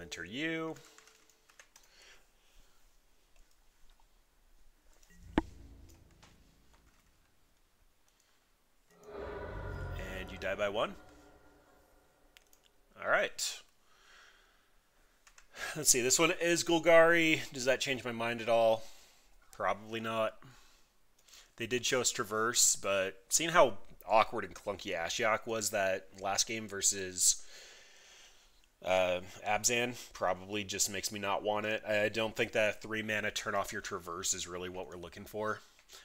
[SPEAKER 1] Enter you. And you die by 1. Alright. Let's see, this one is Golgari. Does that change my mind at all? Probably not. They did show us Traverse, but seeing how awkward and clunky Ashiok was that last game versus Abzan probably just makes me not want it. I don't think that 3 mana turn off your Traverse is really what we're looking for.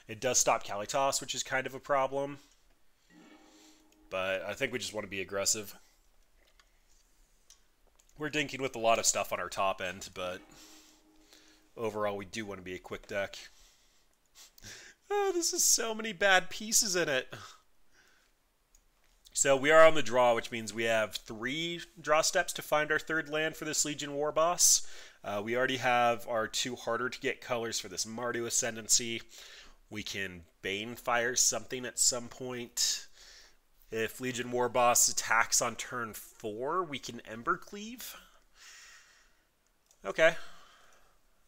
[SPEAKER 1] It does stop Kalitas, which is kind of a problem. But I think we just want to be aggressive. We're dinking with a lot of stuff on our top end, but overall we do want to be a quick deck. Oh, this is so many bad pieces in it. So we are on the draw, which means we have 3 draw steps to find our 3rd land for this Legion War Boss. We already have our 2 harder to get colors for this Mardu Ascendancy. We can Bane fire something at some point. If Legion Warboss attacks on turn 4, we can Embercleave. Okay.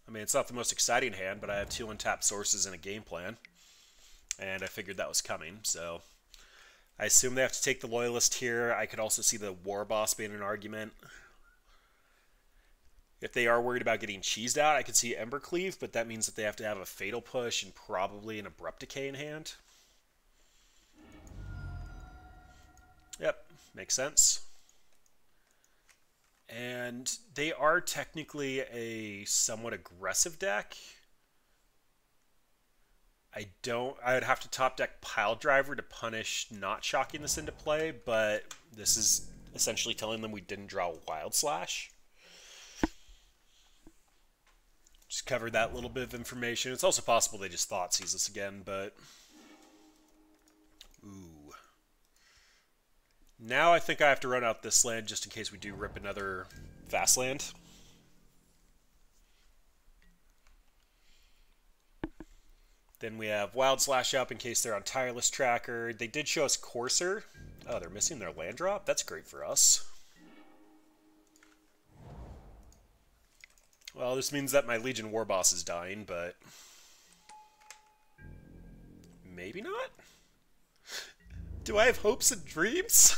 [SPEAKER 1] I mean, it's not the most exciting hand, but I have 2 untapped sources and a game plan. And I figured that was coming, so I assume they have to take the Loyalist here. I could also see the Warboss being an argument. If they are worried about getting cheesed out, I could see Embercleave, but that means that they have to have a Fatal Push and probably an Abrupt Decay in hand. Yep, makes sense. And they are technically a somewhat aggressive deck. I would have to top deck Pile Driver to punish not shocking this into play, but this is essentially telling them we didn't draw Wild Slash. Just covered that little bit of information. It's also possible they just thought sees us again, but... Ooh. Now I think I have to run out this land just in case we do rip another fast land. Then we have Wild Slash up in case they're on Tireless Tracker. They did show us Courser. Oh, they're missing their land drop? That's great for us. Well, this means that my Legion Warboss is dying, but... maybe not? Do I have hopes and dreams?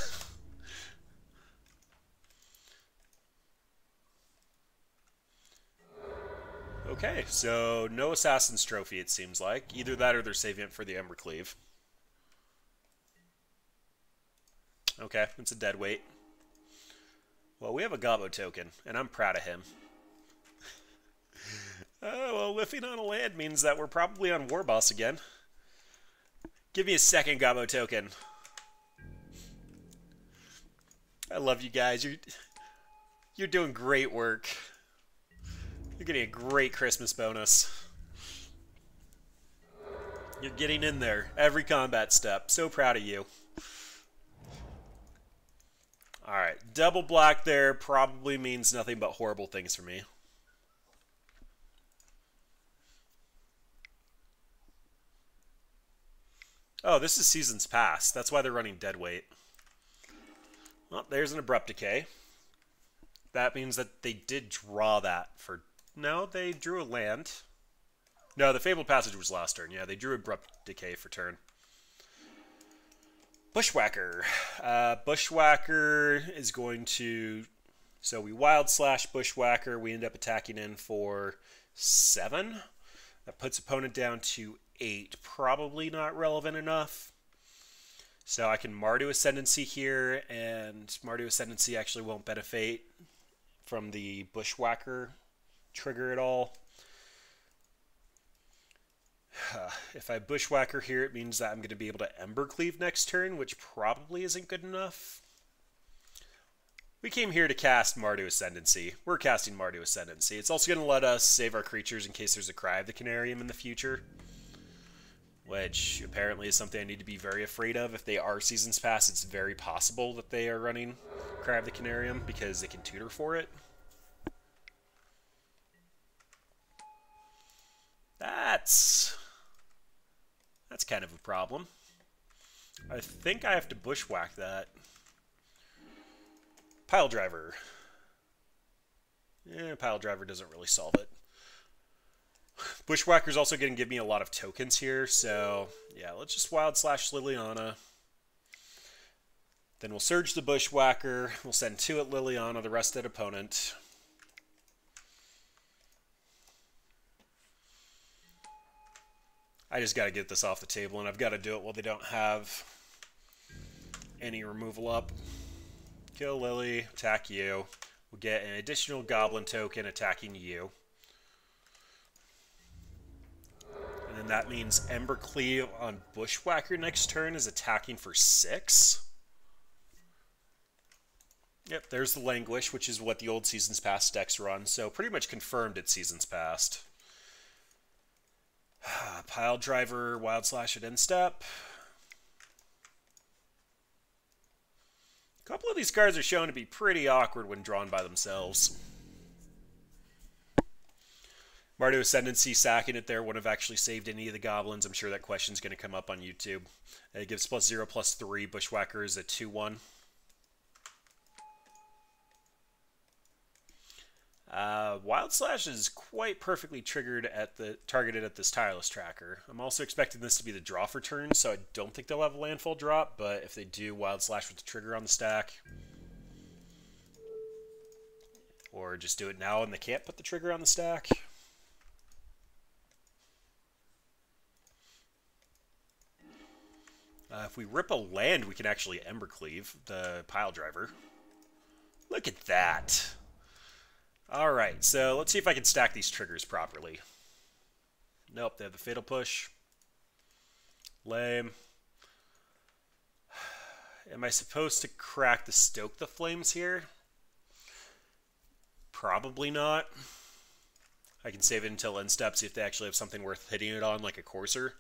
[SPEAKER 1] Okay, so no Assassin's Trophy, it seems like. Either that or they're saving it for the Embercleave. Okay, it's a dead weight. Well, we have a Gobbo token, and I'm proud of him. Well, whiffing on a land means that we're probably on Warboss again. Give me a second Gobbo token. I love you guys. You're doing great work. You're getting a great Christmas bonus. You're getting in there every combat step. So proud of you. Alright, double black there probably means nothing but horrible things for me. Oh, this is Seasons Past. That's why they're running Deadweight. Well, there's an Abrupt Decay. That means that they did draw that for... No, they drew a land. No, the Fabled Passage was last turn. Yeah, they drew Abrupt Decay for turn. Bushwhacker. Bushwhacker is going to... So we Wild Slash Bushwhacker. We end up attacking in for 7. That puts opponent down to 8. Probably not relevant enough. So I can Mardu Ascendancy here, and Mardu Ascendancy actually won't benefit from the Bushwhacker trigger at all. If I Bushwhacker here, it means that I'm going to be able to Embercleave next turn, which probably isn't good enough. We came here to cast Mardu Ascendancy. We're casting Mardu Ascendancy. It's also going to let us save our creatures in case there's a Cry of the Canarium in the future, which apparently is something I need to be very afraid of. If they are Seasons Past, it's very possible that they are running Cry of the Canarium because they can tutor for it. That's kind of a problem. I think I have to Bushwhack that. Pile Driver. Pile Driver doesn't really solve it. Bushwhacker's also going to give me a lot of tokens here, so yeah, let's just Wild Slash Liliana. Then we'll Surge the Bushwhacker. We'll send 2 at Liliana, the rest at opponent. I just got to get this off the table, and I've got to do it while they don't have any removal up. Kill Lily, attack you. We'll get an additional Goblin token attacking you. And then that means Embercleave on Bushwhacker next turn is attacking for 6. Yep, there's the Languish, which is what the old Seasons Past decks run, so pretty much confirmed it's Seasons Past. Pile Driver, Wild Slash at end step. A couple of these cards are shown to be pretty awkward when drawn by themselves. Mardu Ascendancy sacking it there wouldn't have actually saved any of the goblins. I'm sure that question's going to come up on YouTube. It gives +0/+3. Bushwhacker is a 2/1. Wild Slash is quite perfectly triggered at the targeted at this tireless tracker. I'm also expecting this to be the draw for turn, so I don't think they'll have a landfall drop, but if they do, Wild Slash with the trigger on the stack. Or just do it now and they can't put the trigger on the stack. If we rip a land, we can actually Embercleave the pile driver. Look at that. Alright, so let's see if I can stack these triggers properly. Nope, they have the Fatal Push. Lame. Am I supposed to crack the Stoke the Flames here? Probably not. I can save it until end step, see if they actually have something worth hitting it on, like a Courser.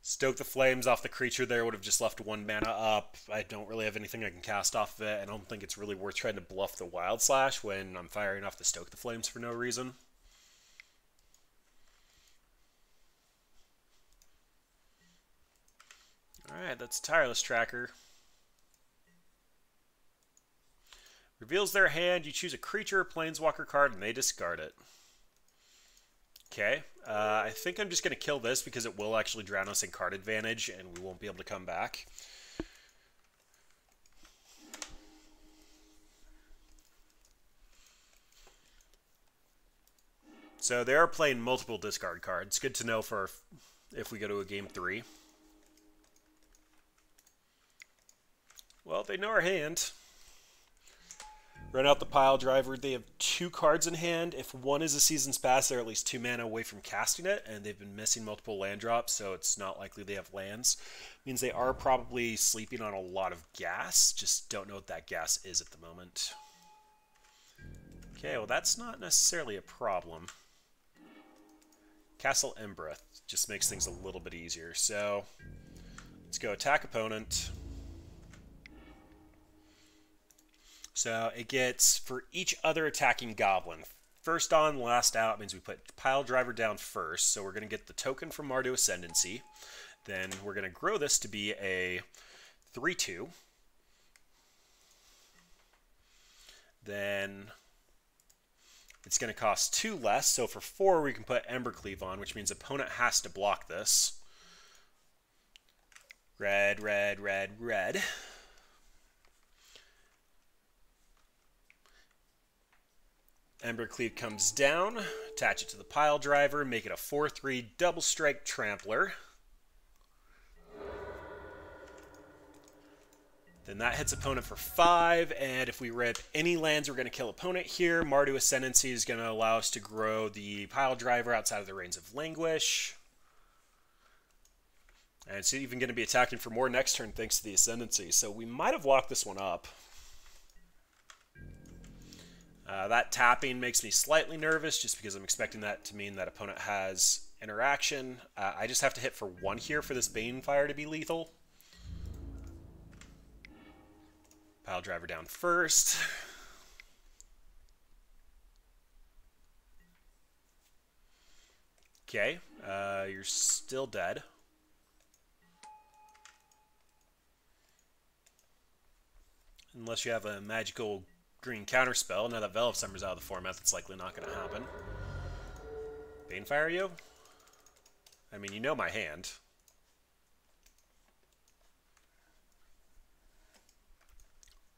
[SPEAKER 1] Stoke the Flames off the creature there would have just left 1 mana up. I don't really have anything I can cast off of it. I don't think it's really worth trying to bluff the Wild Slash when I'm firing off the Stoke the Flames for no reason. Alright, that's Tireless Tracker. Reveals their hand, you choose a creature or planeswalker card, and they discard it. Okay, I think I'm just going to kill this because it will actually drown us in card advantage, and we won't be able to come back. So they are playing multiple discard cards. Good to know for if we go to a game 3. Well, they know our hand. Run out the pile driver. They have 2 cards in hand. If one is a Season's Pass, they're at least 2 mana away from casting it, and they've been missing multiple land drops, so it's not likely they have lands. Means they are probably sleeping on a lot of gas. Just don't know what that gas is at the moment. Okay, well that's not necessarily a problem. Castle Embreth just makes things a little bit easier. So let's go attack opponent. So it gets, for each other attacking goblin, first on, last out means we put pile driver down first. So we're going to get the token from Mardu Ascendancy. Then we're going to grow this to be a 3/2. Then it's going to cost 2 less. So for 4, we can put Embercleave on, which means opponent has to block this. Red, red, red, red. Embercleave comes down, attach it to the pile driver, make it a 4/3 double strike trampler. Then that hits opponent for 5, and if we rip any lands, we're going to kill opponent here. Mardu Ascendancy is going to allow us to grow the pile driver outside of the Reigns of Languish. And it's even going to be attacking for more next turn thanks to the Ascendancy, so we might have locked this one up. That tapping makes me slightly nervous just because I'm expecting that to mean that opponent has interaction. I just have to hit for 1 here for this Banefire to be lethal. Pile driver down first. Okay, you're still dead. Unless you have a magical green counterspell. Now that Veil of Summer's out of the format, that's likely not going to happen. Banefire you? I mean, you know my hand.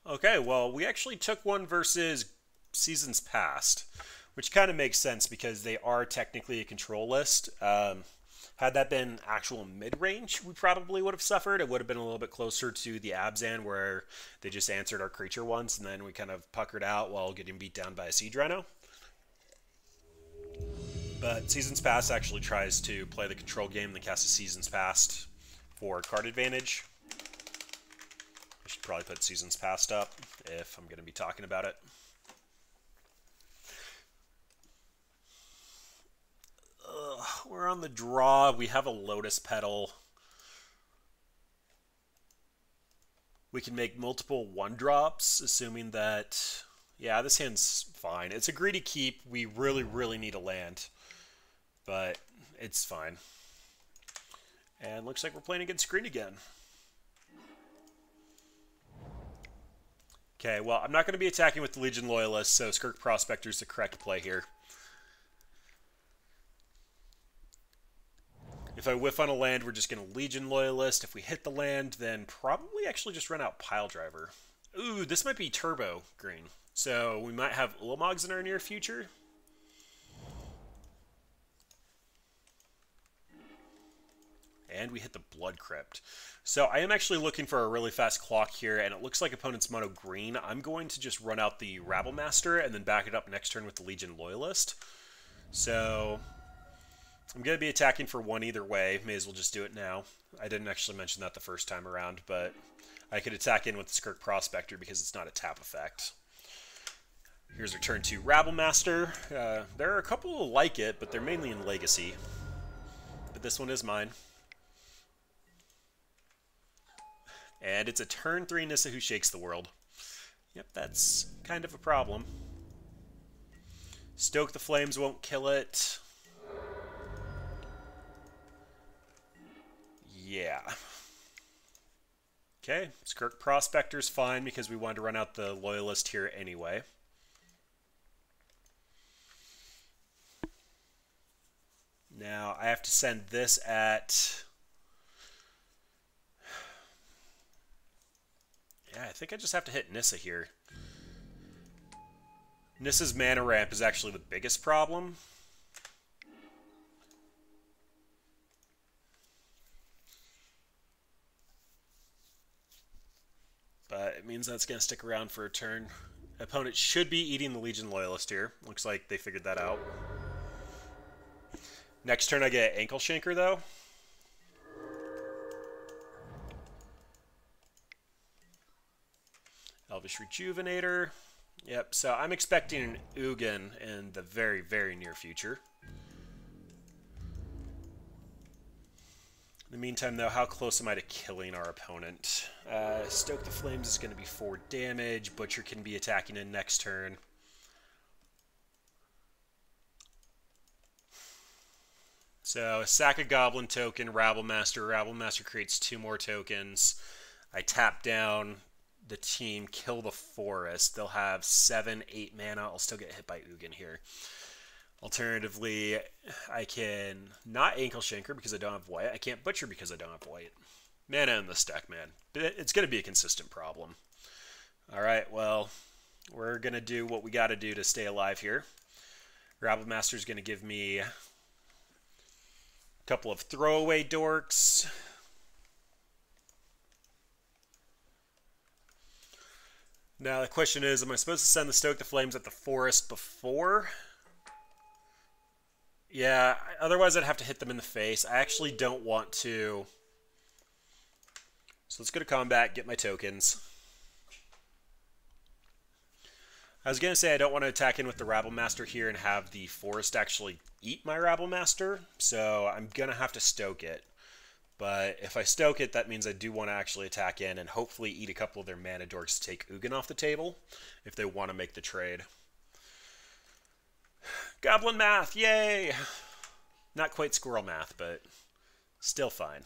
[SPEAKER 1] Okay, well, we actually took one versus Seasons Past, which kind of makes sense because they are technically a control list. Had that been actual mid-range, we probably would have suffered. It would have been a little bit closer to the Abzan, where they just answered our creature once, and then we kind of puckered out while getting beat down by a Siege Rhino. But Seasons Past actually tries to play the control game, then cast a Seasons Past for card advantage. I should probably put Seasons Past up if I'm going to be talking about it. We're on the draw. We have a Lotus Petal. We can make multiple 1-drops, assuming that... Yeah, this hand's fine. It's a greedy keep. We really, really need a land. But it's fine. And looks like we're playing against green again. Okay, well, I'm not going to be attacking with the Legion Loyalist, so Skirk Prospector is the correct play here. If I whiff on a land, we're just going to Legion Loyalist. If we hit the land, then probably actually just run out Pile Driver. Ooh, this might be Turbo Green. So we might have Ullamogs in our near future. And we hit the Blood Crypt. So I am actually looking for a really fast clock here, and it looks like opponent's mono green. I'm going to just run out the Rabble Master and then back it up next turn with the Legion Loyalist. So I'm going to be attacking for 1 either way. May as well just do it now. I didn't actually mention that the first time around, but I could attack in with the Skirk Prospector because it's not a tap effect. Here's our turn 2 Rabble Master. There are a couple like it, but they're mainly in Legacy. But this one is mine. And it's a turn 3 Nissa who shakes the world. Yep, that's kind of a problem. Stoke the Flames won't kill it. Yeah. Okay, Skirk Prospector's fine because we wanted to run out the Loyalist here anyway. Now, I have to send this at... Yeah, I think I just have to hit Nissa here. Nissa's mana ramp is actually the biggest problem. But it means that's going to stick around for a turn. Opponent should be eating the Legion Loyalist here. Looks like they figured that out. Next turn I get Ankle Shanker, though. Elvish Rejuvenator. Yep, so I'm expecting an Ugin in the very, very near future. In the meantime, though, how close am I to killing our opponent? Stoke the Flames is going to be 4 damage. Butcher can be attacking in next turn. So, sack a Goblin token, Rabble Master. Rabble Master creates 2 more tokens. I tap down the team, kill the forest. They'll have 7, 8 mana. I'll still get hit by Ugin here. Alternatively, I can not Ankle Shanker because I don't have white. I can't Butcher because I don't have white. Mana in this deck, man. It's going to be a consistent problem. Alright, well, we're going to do what we got to do to stay alive here. Rabble Master is going to give me a couple of throwaway dorks. Now the question is, am I supposed to send the Stoke the Flames at the forest before? Yeah, otherwise I'd have to hit them in the face. I actually don't want to. So let's go to combat, get my tokens. I was going to say I don't want to attack in with the Rabble Master here and have the forest actually eat my Rabble Master, so I'm going to have to stoke it. But if I stoke it, that means I do want to actually attack in and hopefully eat a couple of their mana dorks to take Ugin off the table if they want to make the trade. Goblin math, yay! Not quite squirrel math, but still fine.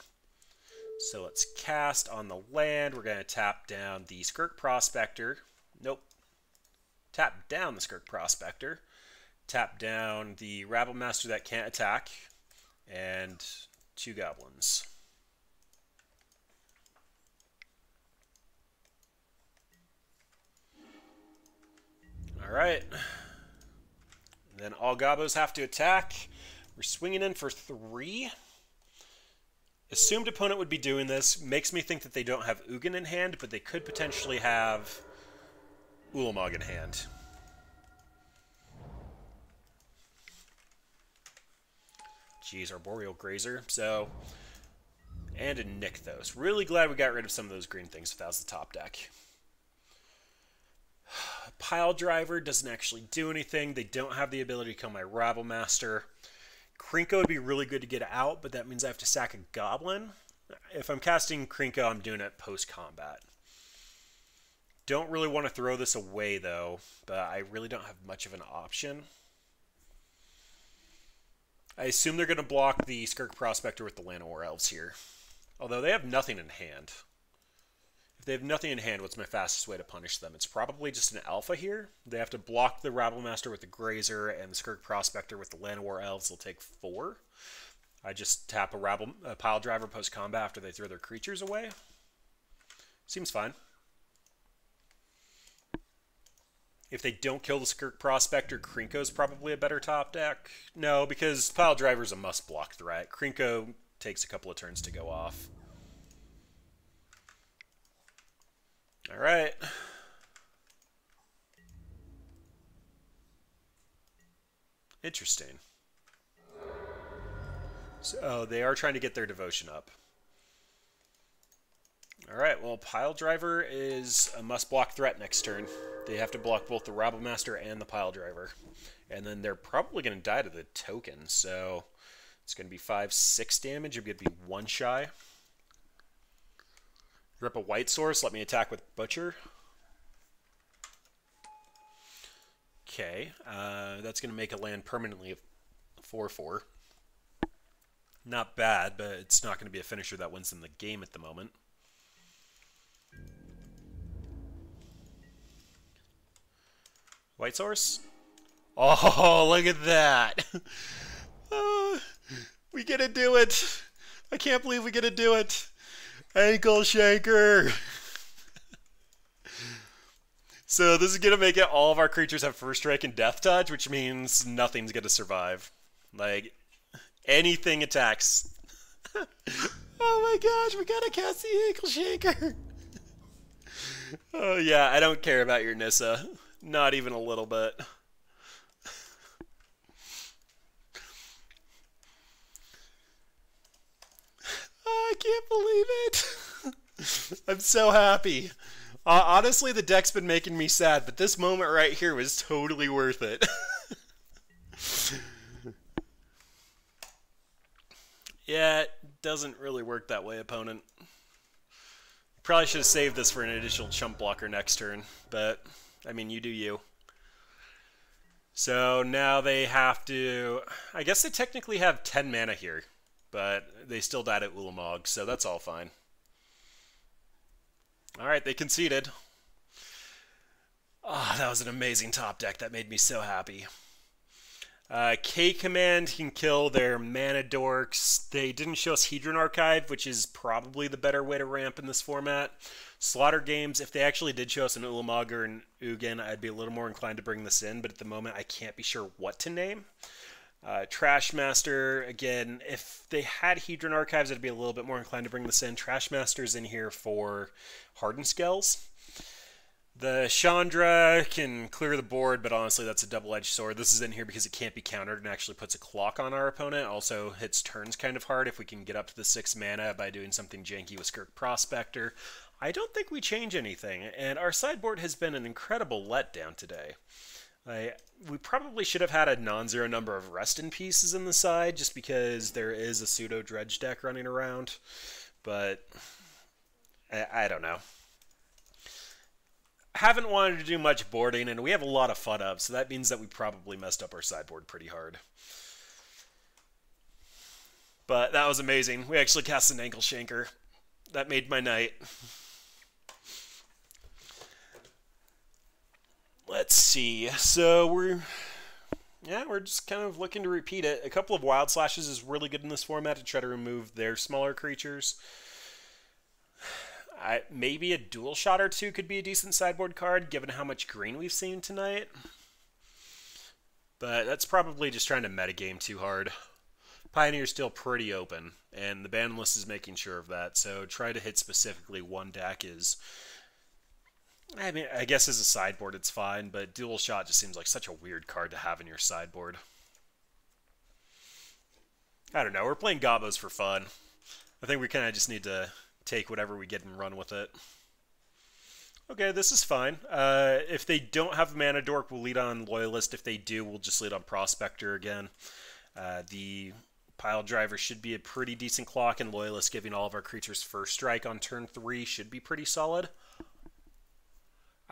[SPEAKER 1] So let's cast on the land. We're going to tap down the Skirk Prospector. Nope. Tap down the Skirk Prospector. Tap down the Rabble Master that can't attack. And 2 goblins. Alright. Then all gobos have to attack. We're swinging in for 3. Assumed opponent would be doing this. Makes me think that they don't have Ugin in hand, but they could potentially have Ulamog in hand. Jeez, Arboreal Grazer. So, and a Nykthos. Really glad we got rid of some of those green things if that was the top deck. Pile Driver doesn't actually do anything. They don't have the ability to kill my Rabble Master. Krinko would be really good to get out, but that means I have to sack a Goblin. If I'm casting Krinko, I'm doing it post-combat. don't really want to throw this away, though, but I really don't have much of an option. I assume they're going to block the Skirk Prospector with the Llanowar Elves here. Although they have nothing in hand. If they have nothing in hand, what's my fastest way to punish them? It's probably just an Alpha here. They have to block the Rabblemaster with the Grazer and the Skirk Prospector with the Llanowar Elves. They'll take 4. I just tap a Pile Driver post-combat after they throw their creatures away. Seems fine. If they don't kill the Skirk Prospector, Krinko's probably a better top deck. No, because Pile Driver's a must-block threat. Krinko takes a couple of turns to go off. Alright. Interesting. So they are trying to get their devotion up. Alright, well, Pile Driver is a must-block threat next turn. They have to block both the Rabblemaster and the Pile Driver. And then they're probably going to die to the token, so it's going to be 5-6 damage. I'm going to be 1 shy. Rip a White Source, let me attack with Butcher. Okay, that's going to make a land permanently a 4-4. Not bad, but it's not going to be a finisher that wins them the game at the moment. White Source? Oh, look at that! We get to do it! I can't believe we get to do it! Ankle Shanker! So this is going to make it all of our creatures have first strike and death touch, which means nothing's going to survive. Like, anything attacks. Oh my gosh, we gotta cast the Ankle Shanker! Oh yeah, I don't care about your Nissa. Not even a little bit. Oh, I can't believe it! I'm so happy. Honestly, the deck's been making me sad, but this moment right here was totally worth it. Yeah, it doesn't really work that way, opponent. Probably should have saved this for an additional chump blocker next turn, but, I mean, you do you. So now they have to... I guess they technically have 10 mana here, but they still died at Ulamog, so that's all fine. Alright, they conceded. Oh, that was an amazing top deck. That made me so happy. K-Command can kill their mana dorks. They didn't show us Hedron Archive, which is probably the better way to ramp in this format. Slaughter Games, if they actually did show us an Ulamog or an Ugin, I'd be a little more inclined to bring this in, but at the moment I can't be sure what to name. Trashmaster, again, if they had Hedron Archives, I'd be a little bit more inclined to bring this in. Trashmaster's in here for Hardened Skells. The Chandra can clear the board, but honestly, that's a double-edged sword. This is in here because it can't be countered and actually puts a clock on our opponent. Also hits turns kind of hard if we can get up to the 6 mana by doing something janky with Skirk Prospector. I don't think we change anything, and our sideboard has been an incredible letdown today. We probably should have had a non-zero number of Rest in Pieces in the side, just because there is a pseudo-dredge deck running around, but I don't know. Haven't wanted to do much boarding, and we have a lot of FUD up, so that means that we probably messed up our sideboard pretty hard. But that was amazing. We actually cast an Ankle Shanker. That made my night. Let's see. So we're just kind of looking to repeat it. A couple of Wild Slashes is really good in this format to try to remove their smaller creatures. Maybe a Dual Shot or two could be a decent sideboard card, given how much green we've seen tonight. But that's probably just trying to metagame too hard. Pioneer's still pretty open, and the ban list is making sure of that, so try to hit specifically one deck is... I mean, I guess as a sideboard it's fine, but Dual Shot just seems like such a weird card to have in your sideboard. I don't know, we're playing Gobos for fun. I think we kind of just need to take whatever we get and run with it. Okay, this is fine. If they don't have Mana Dork, we'll lead on Loyalist. If they do, we'll just lead on Prospector again. The Pile Driver should be a pretty decent clock, and Loyalist giving all of our creatures first strike on turn 3 should be pretty solid.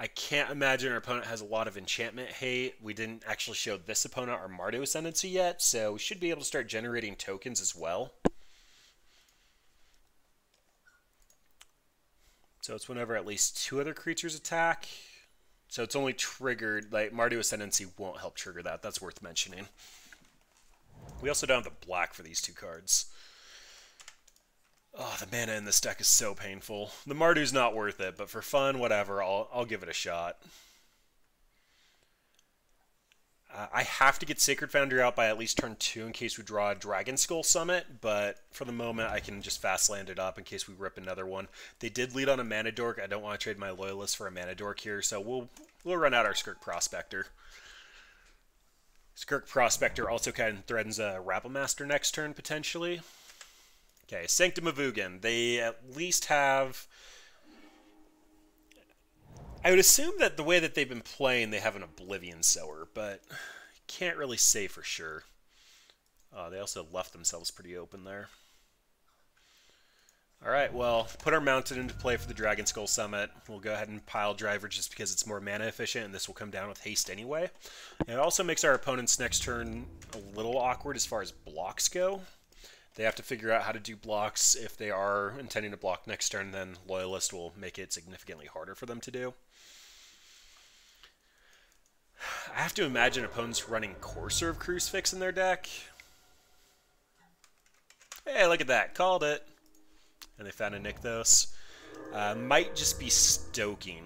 [SPEAKER 1] I can't imagine our opponent has a lot of enchantment hate. We didn't actually show this opponent our Mardu Ascendancy yet, so we should be able to start generating tokens as well. So it's whenever at least 2 other creatures attack. So it's only triggered, like Mardu Ascendancy won't help trigger that. That's worth mentioning. We also don't have the black for these 2 cards. Oh, the mana in this deck is so painful. The Mardu's not worth it, but for fun, whatever, I'll give it a shot. I have to get Sacred Foundry out by at least turn 2 in case we draw a Dragon Skull Summit, but for the moment I can just fast land it up in case we rip another one. They did lead on a Mana Dork. I don't want to trade my Loyalist for a Mana Dork here, so we'll run out our Skirk Prospector. Skirk Prospector also kind of threatens a Rabble Master next turn, potentially. Okay, Sanctum of Ugin. They at least have... I would assume that the way that they've been playing, they have an Oblivion Sower, but can't really say for sure. They also left themselves pretty open there. Alright, well, put our Mountain into play for the Dragon Skull Summit. We'll go ahead and pile Driver just because it's more mana efficient, and this will come down with haste anyway. And it also makes our opponent's next turn a little awkward as far as blocks go. They have to figure out how to do blocks. If they are intending to block next turn, then Loyalist will make it significantly harder for them to do. I have to imagine opponents running Courser of Crucifix in their deck. Hey, look at that. Called it. And they found a Nykthos. Might just be stoking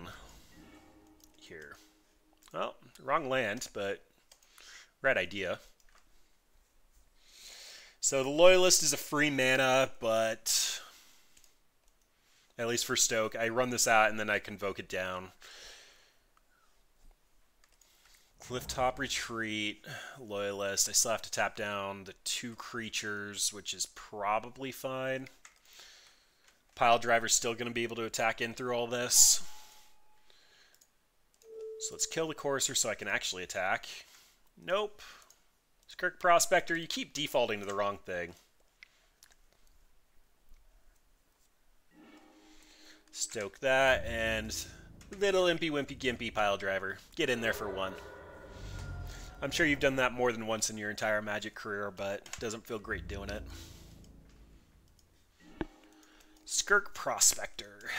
[SPEAKER 1] here. Well, wrong land, but right idea. So the Loyalist is a free mana, but at least for Stoke, I run this out and then I Convoke it down. Clifftop Retreat, Loyalist. I still have to tap down the 2 creatures, which is probably fine. Pile Driver's still going to be able to attack in through all this. So let's kill the Courser so I can actually attack. Nope. Skirk Prospector, you keep defaulting to the wrong thing. Stoke that, and little impy wimpy gimpy Pile Driver. Get in there for 1. I'm sure you've done that more than once in your entire Magic career, but it doesn't feel great doing it. Skirk Prospector.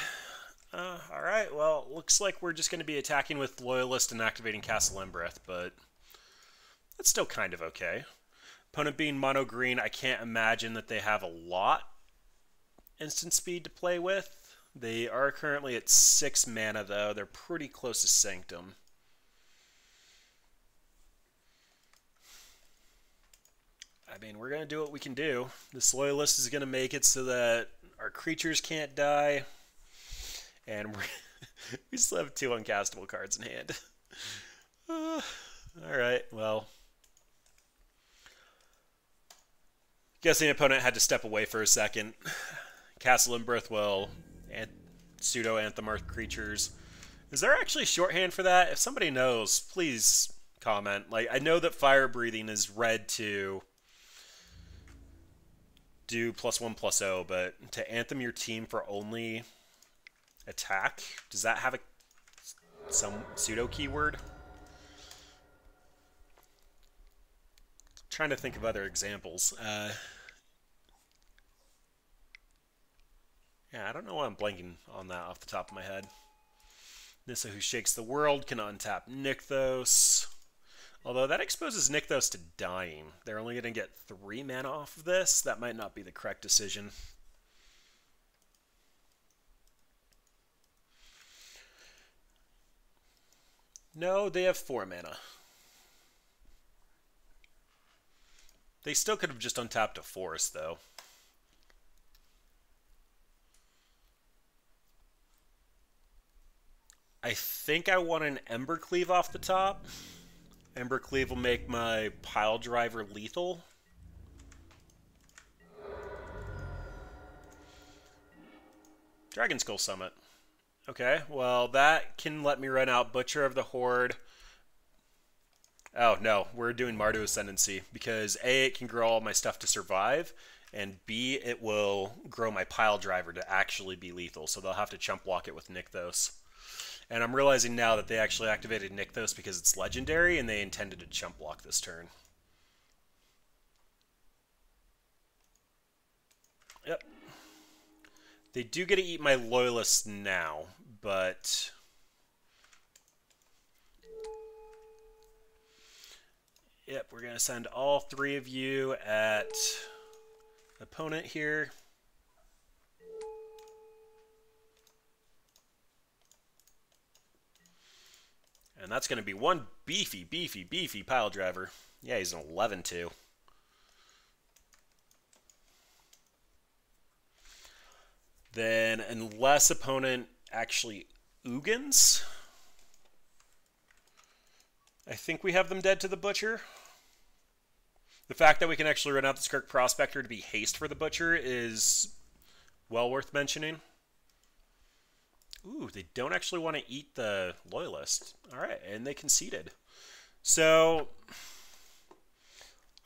[SPEAKER 1] Alright, well, looks like we're just going to be attacking with Loyalist and activating Castle Embereth, but that's still kind of okay. Opponent being mono green, I can't imagine that they have a lot instant speed to play with. They are currently at 6 mana, though. They're pretty close to Sanctum. I mean, we're going to do what we can do. This Loyalist is going to make it so that our creatures can't die. And we still have 2 uncastable cards in hand. Alright, well. Guessing opponent had to step away for a second. Castle Embereth will pseudo Anthem Earth creatures. Is there actually shorthand for that? If somebody knows, please comment. Like, I know that Fire Breathing is read to do +1/+0, but to Anthem your team for only attack, does that have some pseudo keyword? Trying to think of other examples. Yeah, I don't know why I'm blanking on that off the top of my head. Nissa, who shakes the world, can untap Nykthos. Although that exposes Nykthos to dying. They're only going to get 3 mana off of this. That might not be the correct decision. No, they have 4 mana. They still could have just untapped a forest, though. I think I want an Embercleave off the top. Embercleave will make my Pile Driver lethal. Dragon Skull Summit. Okay, well, that can let me run out Butcher of the Horde. Oh, no, we're doing Mardu Ascendancy, because A, it can grow all my stuff to survive, and B, it will grow my Pile Driver to actually be lethal, so they'll have to chump block it with Nykthos. And I'm realizing now that they actually activated Nykthos because it's legendary, and they intended to chump block this turn. Yep. They do get to eat my Loyalists now, but... Yep, we're going to send all 3 of you at opponent here. And that's going to be one beefy pile driver. Yeah, he's an 11-2. Then, unless opponent actually Ugins, I think we have them dead to the Butcher. The fact that we can actually run out the Skirk Prospector to be haste for the Butcher is well worth mentioning. Ooh, they don't actually want to eat the Loyalist. Alright, and they conceded. So,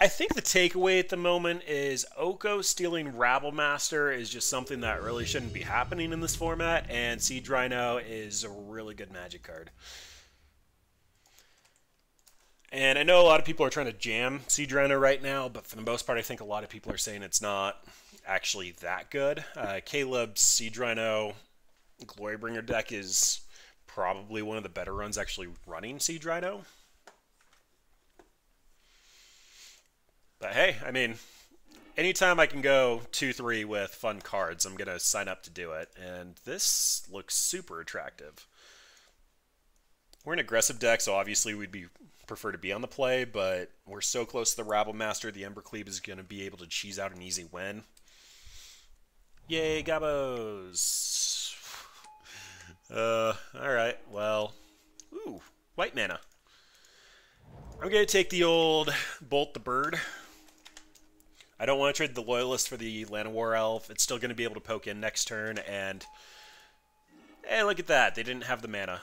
[SPEAKER 1] I think the takeaway at the moment is Oko stealing Rabblemaster is just something that really shouldn't be happening in this format, and Siege Rhino is a really good Magic card. And I know a lot of people are trying to jam Siege Rhino right now, but for the most part I think a lot of people are saying it's not actually that good. Caleb's Siege Rhino Glorybringer deck is probably one of the better runs actually running Siege Rhino. But hey, I mean, anytime I can go 2-3 with fun cards, I'm going to sign up to do it. And this looks super attractive. We're an aggressive deck, so obviously we'd prefer to be on the play, but we're so close to the Rabblemaster, the Embercleave is going to be able to cheese out an easy win. Yay, Gabos! Alright, well, ooh, white mana. I'm going to take the old Bolt the Bird. I don't want to trade the Loyalist for the Llanowar Elf. It's still going to be able to poke in next turn, and hey, look at that. They didn't have the mana.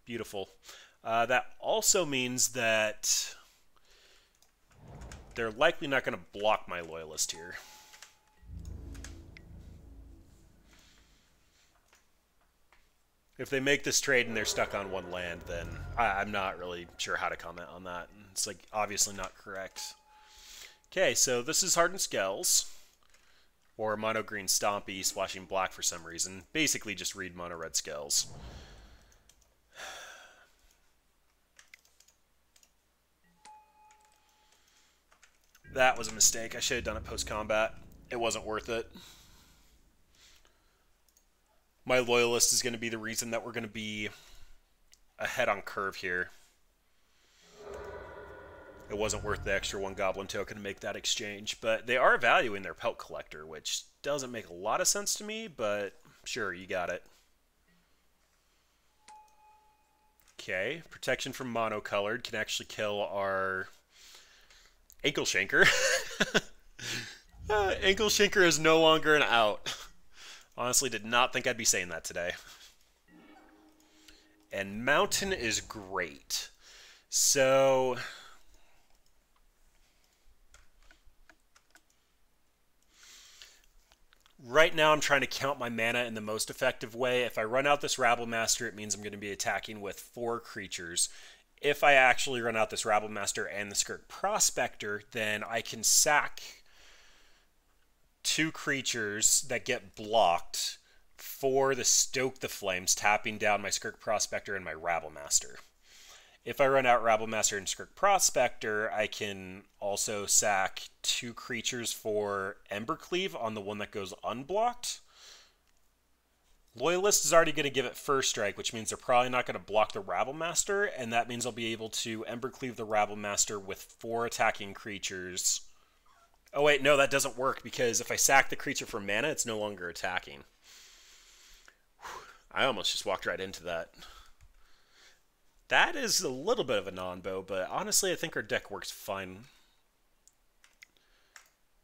[SPEAKER 1] Beautiful. That also means that they're likely not going to block my Loyalist here. If they make this trade and they're stuck on one land, then I'm not really sure how to comment on that. It's like obviously not correct. Okay, so this is Hardened Skells, or Mono Green Stompy splashing black for some reason. Basically just read Mono Red Skells. That was a mistake. I should have done it post-combat. It wasn't worth it. My Loyalist is going to be the reason that we're going to be ahead on curve here. It wasn't worth the extra 1 Goblin token to make that exchange, but they are valuing their Pelt Collector, which doesn't make a lot of sense to me, but sure, you got it. Okay, protection from monocolored can actually kill our Ankle Shanker. Ankle Shanker is no longer an out. Honestly, did not think I'd be saying that today. And Mountain is great. So right now I'm trying to count my mana in the most effective way. If I run out this Rabblemaster, it means I'm going to be attacking with 4 creatures. If I actually run out this Rabblemaster and the Skirk Prospector, then I can sack 2 creatures that get blocked for the Stoke the Flames, tapping down my Skirk Prospector and my Rabblemaster. If I run out Rabblemaster and Skirk Prospector, I can also sack 2 creatures for Embercleave on the one that goes unblocked. Loyalist is already going to give it first strike, which means they're probably not going to block the Rabblemaster, and that means I'll be able to Embercleave the Rabblemaster with 4 attacking creatures. Oh wait, no, that doesn't work, because if I sack the creature for mana, it's no longer attacking. I almost just walked right into that. That is a little bit of a non-bow, but honestly, I think our deck works fine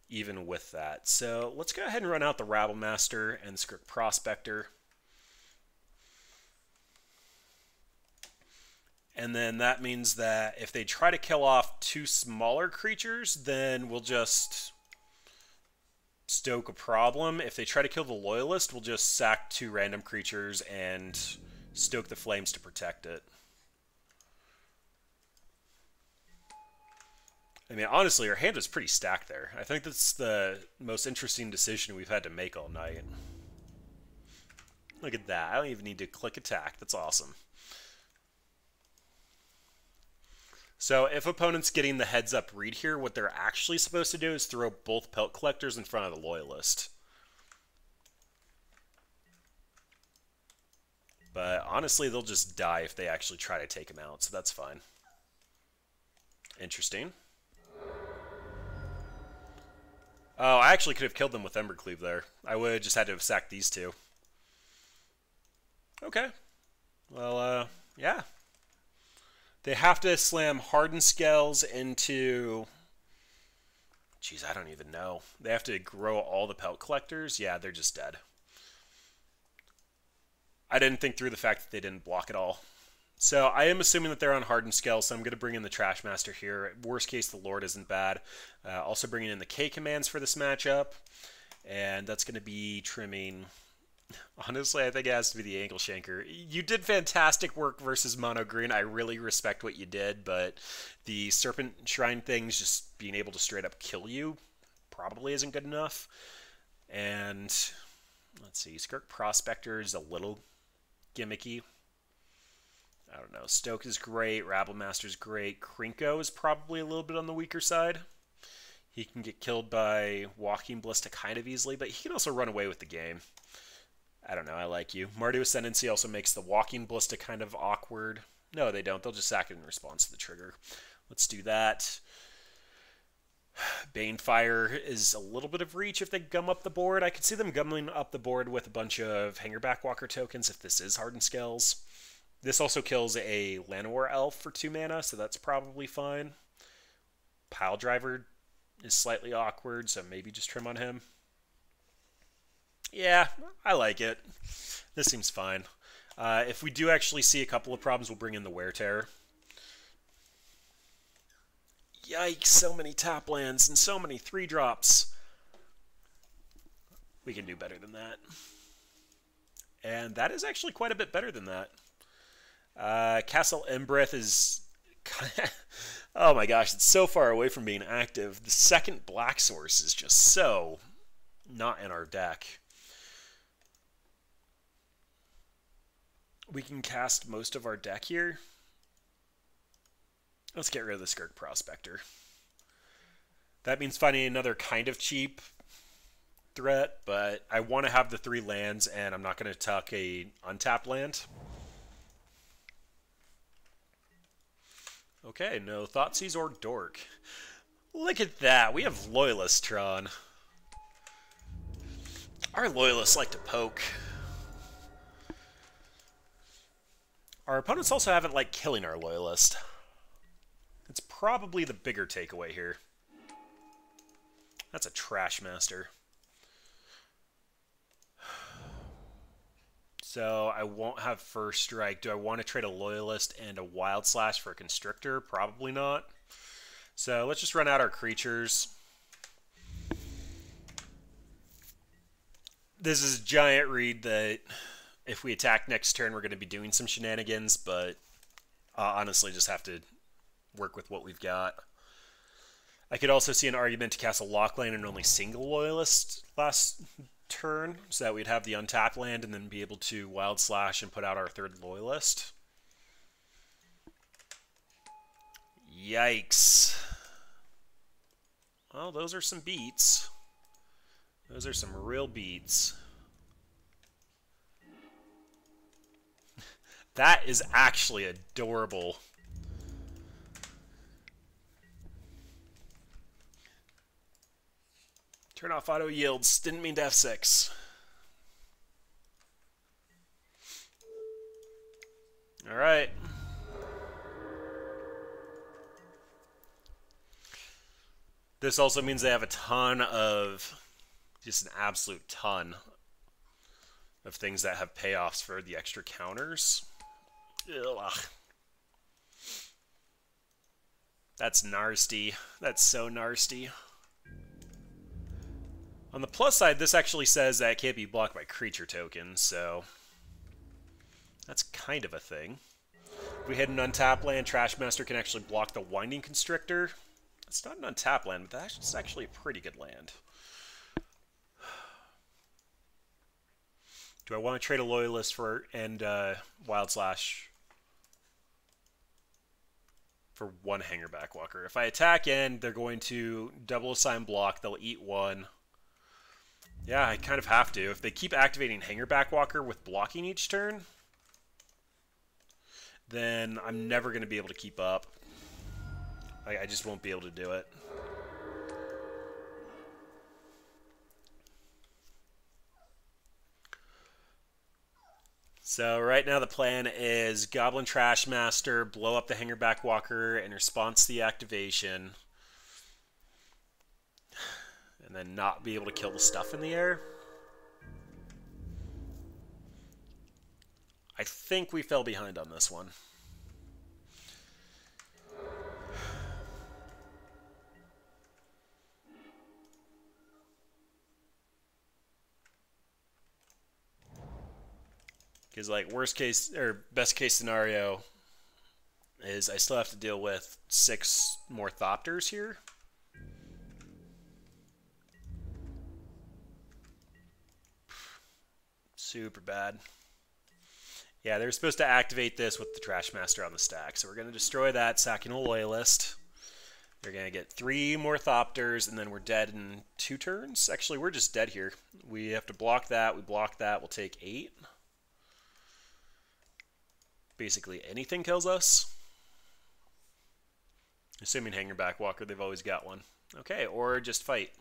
[SPEAKER 1] even with that. So let's go ahead and run out the Rabblemaster and Skirk Prospector. And then that means that if they try to kill off 2 smaller creatures, then we'll just stoke a problem. If they try to kill the Loyalist, we'll just sack 2 random creatures and stoke the flames to protect it. I mean, honestly, our hand was pretty stacked there. I think that's the most interesting decision we've had to make all night. Look at that. I don't even need to click attack. That's awesome. So if opponent's getting the heads up read here, what they're actually supposed to do is throw both pelt collectors in front of the loyalist. But honestly, they'll just die if they actually try to take him out, so that's fine. Interesting. Oh, I actually could have killed them with Embercleave there. I would have just had to have sacked these two. Okay. Well, yeah. They have to slam Hardened Scales into... Jeez, I don't even know. They have to grow all the pelt collectors? Yeah, they're just dead. I didn't think through the fact that they didn't block at all. So I am assuming that they're on Hardened Scales, so I'm going to bring in the Trash Master here. Worst case, the Lord isn't bad. Also bringing in the K commands for this matchup. And that's going to be trimming... Honestly, I think it has to be the Angle Shanker. You did fantastic work versus Mono Green. I really respect what you did, but the Serpent Shrine things, just being able to straight up kill you, probably isn't good enough. And let's see, Skirk Prospector is a little gimmicky. I don't know. Stoke is great. Rabble Master's great. Krinko is probably a little bit on the weaker side. He can get killed by Walking Ballista kind of easily, but he can also run away with the game. I don't know. I like you. Mardu Ascendancy also makes the Walking Ballista kind of awkward. No, they don't. They'll just sack it in response to the trigger. Let's do that. Banefire is a little bit of reach if they gum up the board. I could see them gumming up the board with a bunch of Hangerback Walker tokens if this is Hardened Scales. This also kills a Llanowar Elf for 2 mana, so that's probably fine. Pile Driver is slightly awkward, so maybe just trim on him. Yeah, I like it. This seems fine. If we do actually see a couple of problems, we'll bring in the Wear Terror. Yikes, so many tap lands and so many 3-drops. We can do better than that. And that is actually quite a bit better than that. Castle Embreth is... oh my gosh, it's so far away from being active. The second black source is just so not in our deck. We can cast most of our deck here. Let's get rid of the Skirk Prospector. That means finding another kind of cheap threat, but I want to have the 3 lands, and I'm not going to tuck a untapped land. Okay, no Thoughtseize or Dork. Look at that. We have Loyalist Tron. Our Loyalists like to poke. Our opponents also haven't liked killing our Loyalist. It's probably the bigger takeaway here. That's a Trash Master. So I won't have First Strike. Do I want to trade a Loyalist and a Wild Slash for a Constrictor? Probably not. So let's just run out our creatures. This is a giant read that if we attack next turn, we're going to be doing some shenanigans, but honestly just have to work with what we've got. I could also see an argument to cast a Lockland and only single Loyalist last turn, so that we'd have the untapped land and then be able to Wild Slash and put out our 3rd Loyalist. Yikes. Well, those are some beats. Those are some real beats. That is actually adorable. Turn off auto yields. Didn't mean to F6. All right. This also means they have a ton of, just an absolute ton of things that have payoffs for the extra counters. Ugh. That's nasty. That's so nasty. On the plus side, this actually says that it can't be blocked by creature tokens, so that's kind of a thing. If we hit an untap land, Trashmaster can actually block the Winding Constrictor. It's not an untap land, but that's actually a pretty good land. Do I want to trade a Loyalist for and Wild Slash for one Hangerback Walker? If I attack in, they're going to double assign block. They'll eat one. Yeah, I kind of have to. If they keep activating Hangerback Walker with blocking each turn, then I'm never going to be able to keep up. I just won't be able to do it. So right now the plan is Goblin Trashmaster, blow up the Hangerback Walker in response to the activation, and then not be able to kill the stuff in the air. I think we fell behind on this one. Because, like, worst case, or best case scenario is I still have to deal with 6 more Thopters here. Super bad. Yeah, they're supposed to activate this with the Trashmaster on the stack. So we're going to destroy that, sacking a Loyalist. They're going to get 3 more Thopters, and then we're dead in 2 turns. Actually, we're just dead here. We have to block that. We block that. We'll take 8. Basically anything kills us. Assuming Hangerback Walker, they've always got one. Okay, or just fight.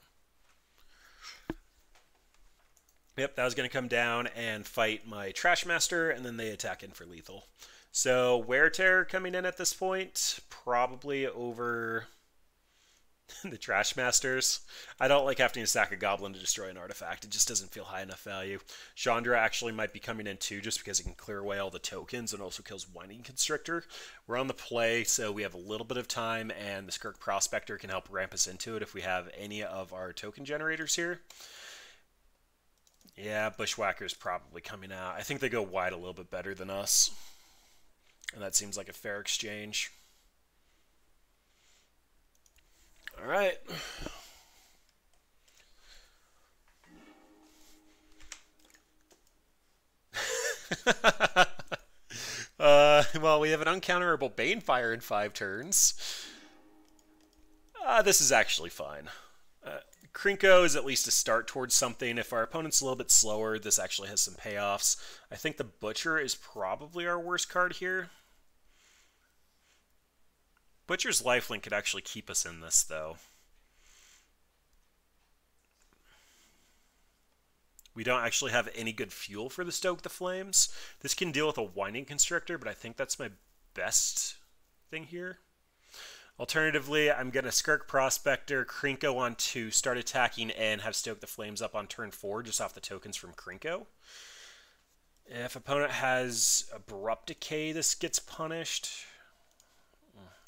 [SPEAKER 1] Yep, that was going to come down and fight my Trashmaster, and then they attack in for lethal. So, Wear Tear coming in at this point, probably over the Trashmasters. I don't like having to sack a Goblin to destroy an artifact. It just doesn't feel high enough value. Chandra actually might be coming in too, just because it can clear away all the tokens and also kills Winding Constrictor. We're on the play, so we have a little bit of time, and the Skirk Prospector can help ramp us into it if we have any of our token generators here. Yeah, Bushwhacker's probably coming out. I think they go wide a little bit better than us, and that seems like a fair exchange. All right. Well, we have an uncounterable Banefire in 5 turns. This is actually fine. Krinko is at least a start towards something. If our opponent's a little bit slower, this actually has some payoffs. I think the Butcher is probably our worst card here. Butcher's Lifelink could actually keep us in this, though. We don't actually have any good fuel for the Stoke the Flames. This can deal with a Winding Constrictor, but I think that's my best thing here. Alternatively, I'm going to Skirk Prospector, Krinko on 2, start attacking, and have Stoke the Flames up on turn 4, just off the tokens from Krinko. If opponent has Abrupt Decay, this gets punished.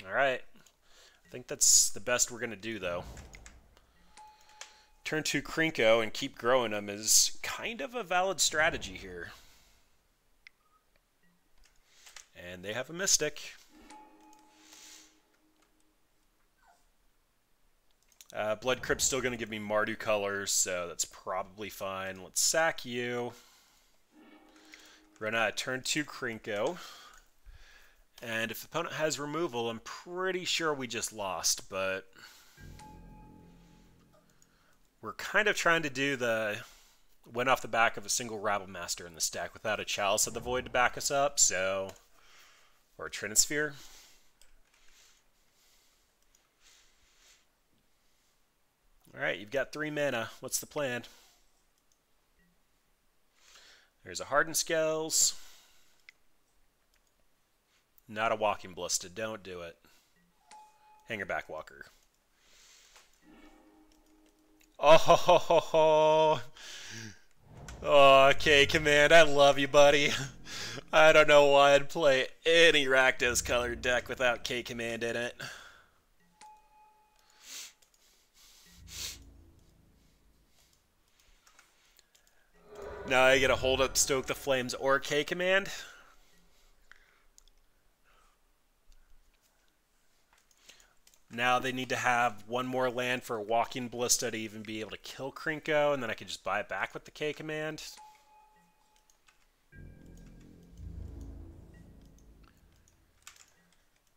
[SPEAKER 1] Alright. I think that's the best we're going to do, though. Turn 2 Krinko and keep growing them is kind of a valid strategy here. And they have a Mystic. Blood Crypt's still going to give me Mardu colors, so that's probably fine. Let's sack you. Run out of turn 2 Krinko. And if the opponent has removal, I'm pretty sure we just lost, but we're kind of trying to do the win off the back of a single Rabble Master in the stack without a Chalice of the Void to back us up, so, or a Trinisphere. Alright, you've got 3 mana. What's the plan? There's a Hardened Scales. Not a Walking Ballista. Don't do it. Hangerback Walker. Oh, ho, ho, ho, ho. Oh, okay, Command. I love you, buddy. I don't know why I'd play any Rakdos colored deck without K-Command in it. Now I gotta hold up Stoke the Flames or K-Command. Now they need to have one more land for a walking ballista to even be able to kill Krinko, and then I can just buy it back with the K command.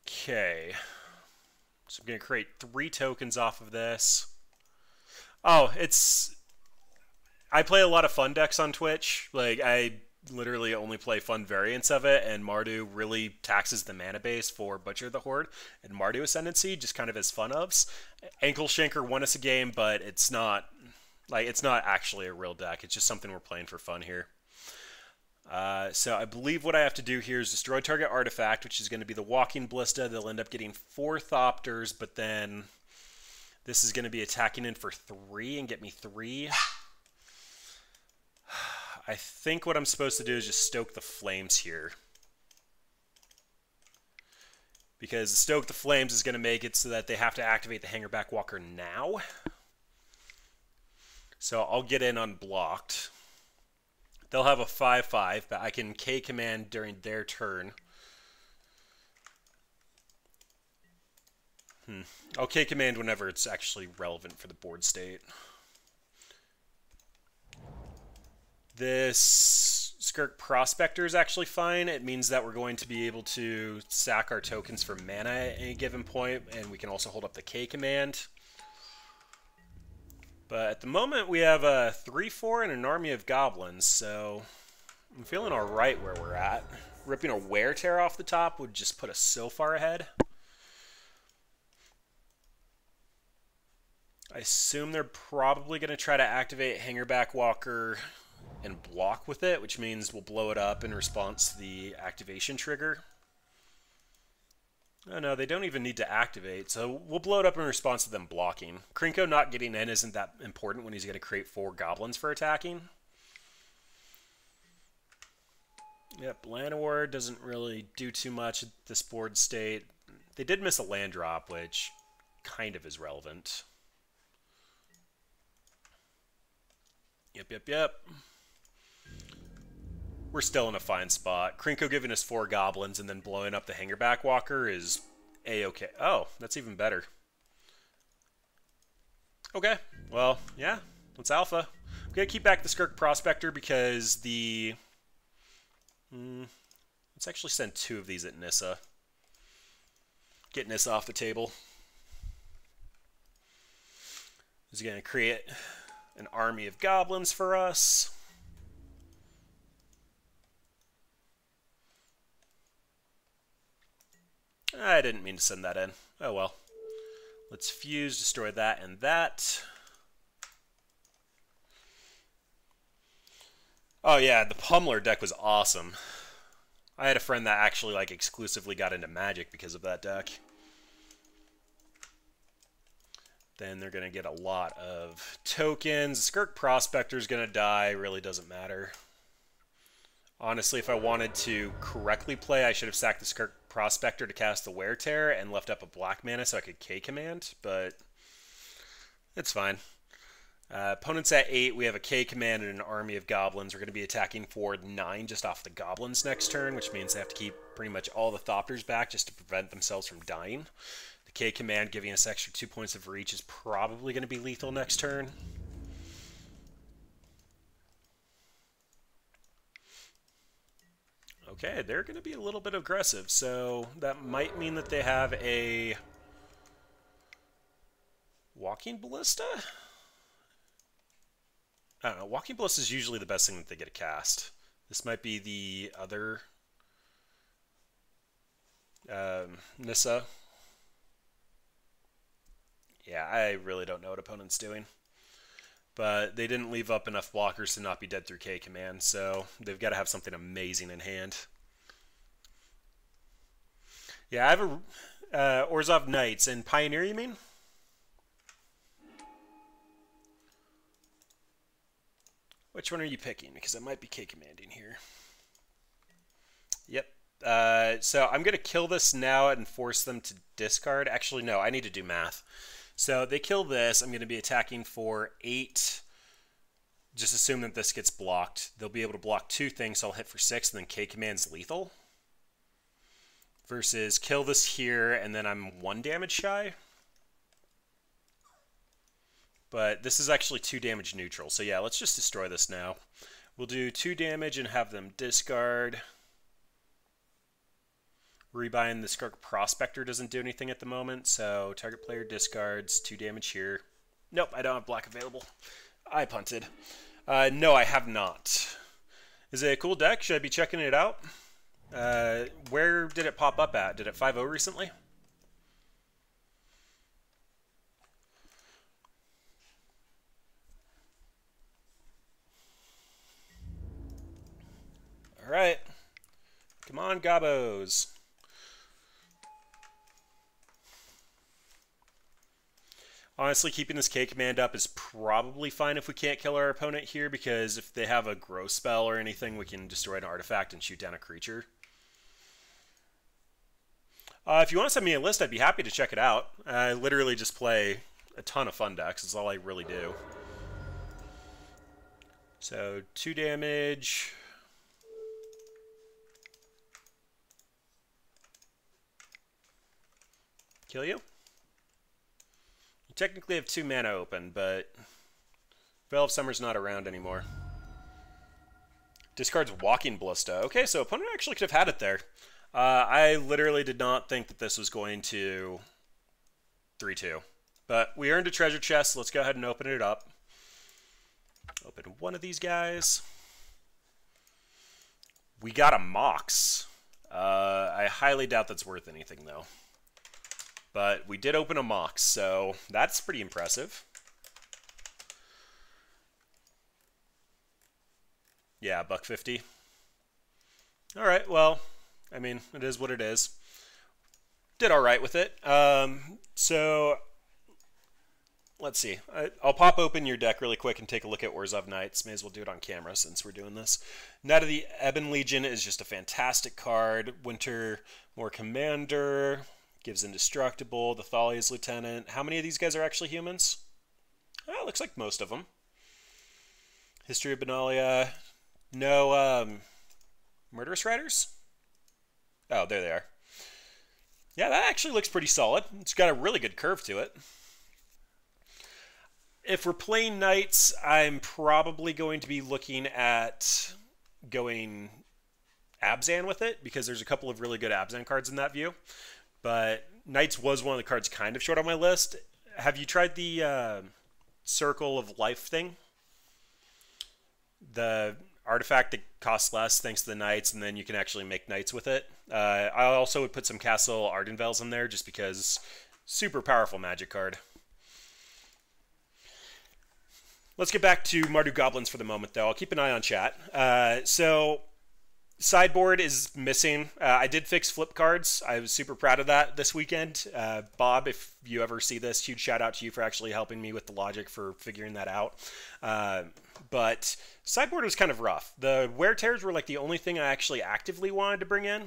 [SPEAKER 1] Okay. So I'm going to create 3 tokens off of this. Oh, I play a lot of fun decks on Twitch. Like, I literally only play fun variants of it, and Mardu really taxes the mana base for Butcher the Horde, and Mardu Ascendancy just kind of as fun ofs. Ankle Shanker won us a game, but it's not actually a real deck. It's just something we're playing for fun here. So I believe what I have to do here is destroy target artifact, which is going to be the Walking Ballista. They'll end up getting 4 Thopters, but then this is going to be attacking in for 3 and get me 3. I think what I'm supposed to do is just stoke the flames here. Because stoke the flames is going to make it so that they have to activate the Hangerback Walker now. So I'll get in unblocked. They'll have a 5/5, but I can K command during their turn. I'll K command whenever it's actually relevant for the board state. This Skirk Prospector is actually fine. It means that we're going to be able to sack our tokens for mana at any given point, and we can also hold up the K command. But at the moment, we have a 3/4 and an army of goblins, so I'm feeling alright where we're at. Ripping a Wear Tear off the top would just put us so far ahead. I assume they're probably going to try to activate Hangerback Walker and block with it, which means we'll blow it up in response to the activation trigger. Oh no, they don't even need to activate, so we'll blow it up in response to them blocking. Krinko not getting in isn't that important when he's going to create 4 goblins for attacking. Yep, Llanowar doesn't really do too much at this board state. They did miss a land drop, which kind of is relevant. Yep. We're still in a fine spot. Krinko giving us 4 goblins and then blowing up the Hangerback Walker is A-okay. Oh, that's even better. Okay, well, yeah, let's alpha. I'm going to keep back the Skirk Prospector because the... let's actually send 2 of these at Nissa. Get Nissa off the table. He's going to create an army of goblins for us. I didn't mean to send that in. Oh well. Let's fuse, destroy that and that. Oh yeah, the Pummeler deck was awesome. I had a friend that actually like exclusively got into Magic because of that deck. Then they're going to get a lot of tokens. Skirk Prospector's going to die. Really doesn't matter. Honestly, if I wanted to correctly play, I should have sacked the Skirk Prospector to cast the Wear Tear and left up a black mana so I could K command, but it's fine. Opponent's at 8. We have a K command and an army of goblins. We're going to be attacking for 9 just off the goblins next turn, which means they have to keep pretty much all the Thopters back just to prevent themselves from dying. The K command giving us extra 2 points of reach is probably going to be lethal next turn. Okay, they're going to be a little bit aggressive, so that might mean that they have a Walking Ballista? I don't know. Walking Ballista is usually the best thing that they get to cast. This might be the other Nissa. Yeah, I really don't know what opponent's doing. But they didn't leave up enough blockers to not be dead through K command, so they've got to have something amazing in hand. Yeah, I have a Orzhov Knights. And Pioneer, you mean? Which one are you picking? Because I might be K commanding here. Yep. So I'm going to kill this now and force them to discard. Actually, no, I need to do math. So they kill this. I'm going to be attacking for 8. Just assume that this gets blocked. They'll be able to block 2 things, so I'll hit for 6, and then K command's lethal. Versus kill this here, and then I'm 1 damage shy. but this is actually 2 damage neutral. So yeah, let's just destroy this now. We'll do 2 damage and have them discard. Rebind the Skirk Prospector doesn't do anything at the moment, so target player discards 2 damage here. Nope, I don't have black available. I punted. No, I have not. Is it a cool deck? Should I be checking it out? Where did it pop up at? Did it 5-0 recently? Alright. Come on, Gobos. Honestly, keeping this K command up is probably fine if we can't kill our opponent here, because if they have a grow spell or anything, we can destroy an artifact and shoot down a creature. If you want to send me a list, I'd be happy to check it out. I literally just play a ton of fun decks. That's all I really do. So, 2 damage. Kill you? Technically have 2 mana open, but Veil of Summer's not around anymore. Discards Walking Ballista. Okay, so opponent actually could have had it there. I literally did not think that this was going to 3-2. But we earned a treasure chest. Let's go ahead and open it up. Open one of these guys. We got a Mox. I highly doubt that's worth anything, though. But we did open a Mox, so that's pretty impressive. Yeah, $1.50. All right, well, I mean, it is what it is. Did all right with it. So let's see. I'll pop open your deck really quick and take a look at Orzhov Knights. May as well do it on camera since we're doing this. Knight of the Ebon Legion is just a fantastic card. Winter More Commander. Gives Indestructible, the Thalia's Lieutenant. How many of these guys are actually humans? Oh, looks like most of them. History of Benalia. No, Murderous Riders? Oh, there they are. Yeah, that actually looks pretty solid. It's got a really good curve to it. If we're playing Knights, I'm probably going to be looking at going Abzan with it, because there's a couple of really good Abzan cards in that view. But Knights was one of the cards kind of short on my list. Have you tried the Circle of Life thing? The artifact that costs less thanks to the Knights, and then you can actually make Knights with it. I also would put some Castle Ardenvales in there just because super powerful magic card. Let's get back to Mardu Goblins for the moment, though. I'll keep an eye on chat. So sideboard is missing. I did fix flip cards. I was super proud of that this weekend. Bob, if you ever see this, huge shout out to you for actually helping me with the logic for figuring that out. But sideboard was kind of rough. The wear tears were like the only thing I actually actively wanted to bring in.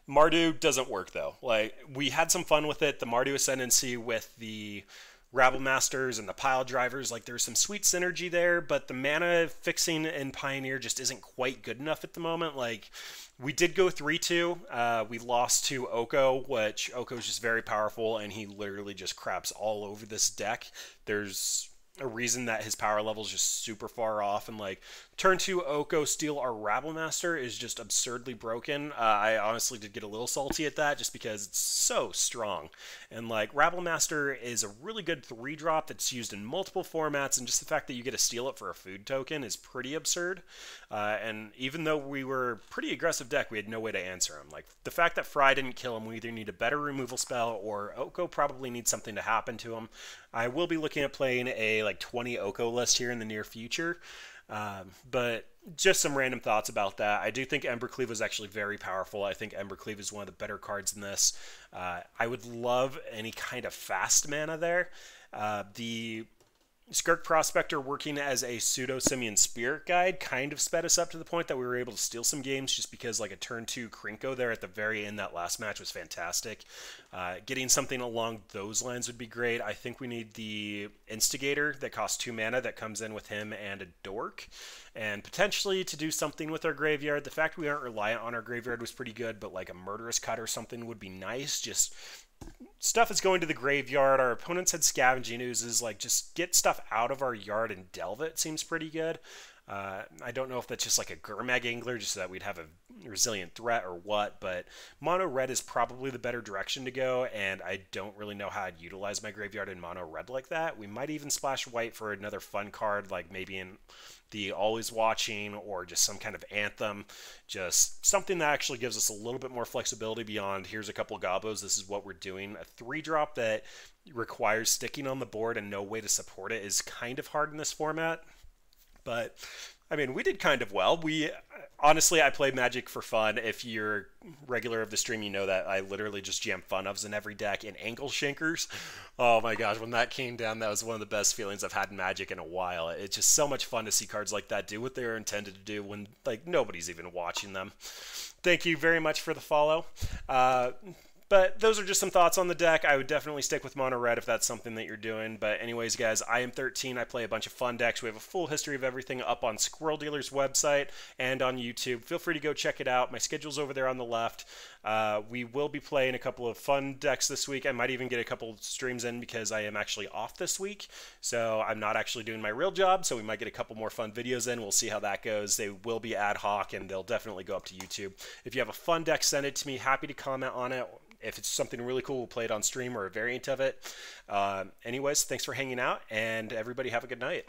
[SPEAKER 1] Mardu doesn't work though. Like, we had some fun with it. The Mardu Ascendancy with the Rabble Masters and the Pile Drivers, like there's some sweet synergy there, but the mana fixing in Pioneer just isn't quite good enough at the moment. Like, we did go 3-2. We lost to Oko, which Oko's just very powerful, and he literally just craps all over this deck. There's a reason that his power level is just super far off, and like turn 2 Oko steal our Rabble Master is just absurdly broken. I honestly did get a little salty at that just because it's so strong, and like Rabble Master is a really good 3-drop that's used in multiple formats, and just the fact that you get to steal it for a food token is pretty absurd. And even though we were pretty aggressive deck, we had no way to answer him. Like, the fact that Fry didn't kill him, we either need a better removal spell or Oko probably needs something to happen to him. I will be looking at playing a like 20 Oko list here in the near future. But just some random thoughts about that. I do think Embercleave was actually very powerful. I think Embercleave is one of the better cards in this. I would love any kind of fast mana there. The Skirk Prospector working as a pseudo-Simian Spirit Guide kind of sped us up to the point that we were able to steal some games just because like a turn 2 Krinko there at the very end, that last match was fantastic. Getting something along those lines would be great. I think we need the Instigator that costs 2 mana that comes in with him and a Dork. And potentially to do something with our graveyard. The fact we aren't reliant on our graveyard was pretty good, but like a Murderous Cut or something would be nice. Just stuff is going to the graveyard. Our opponents had scavenging oozes. Like, just get stuff out of our yard and delve it seems pretty good. I don't know if that's just like a Gurmag Angler, just so that we'd have a resilient threat or what, but mono red is probably the better direction to go, and I don't really know how I'd utilize my graveyard in mono red like that. We might even splash white for another fun card, like maybe in the Always Watching or just some kind of Anthem, just something that actually gives us a little bit more flexibility beyond here's a couple of gobos, this is what we're doing. A 3-drop that requires sticking on the board and no way to support it is kind of hard in this format. But I mean, we did kind of well. We honestly, I play Magic for fun. If you're regular of the stream, you know that I literally just jam fun ofs in every deck and angle shankers. Oh my gosh, when that came down, that was one of the best feelings I've had in Magic in a while. It's just so much fun to see cards like that do what they're intended to do when like nobody's even watching them. Thank you very much for the follow. But those are just some thoughts on the deck. I would definitely stick with mono red if that's something that you're doing. But anyways, guys, I am thirteene. I play a bunch of fun decks. We have a full history of everything up on Squirrel Dealer's website and on YouTube. Feel free to go check it out. My schedule's over there on the left. We will be playing a couple of fun decks this week. I might even get a couple streams in because I am actually off this week. So I'm not actually doing my real job. So we might get a couple more fun videos in. We'll see how that goes. They will be ad hoc and they'll definitely go up to YouTube. If you have a fun deck, send it to me. Happy to comment on it. If it's something really cool, we'll play it on stream or a variant of it. Anyways, thanks for hanging out, and everybody have a good night.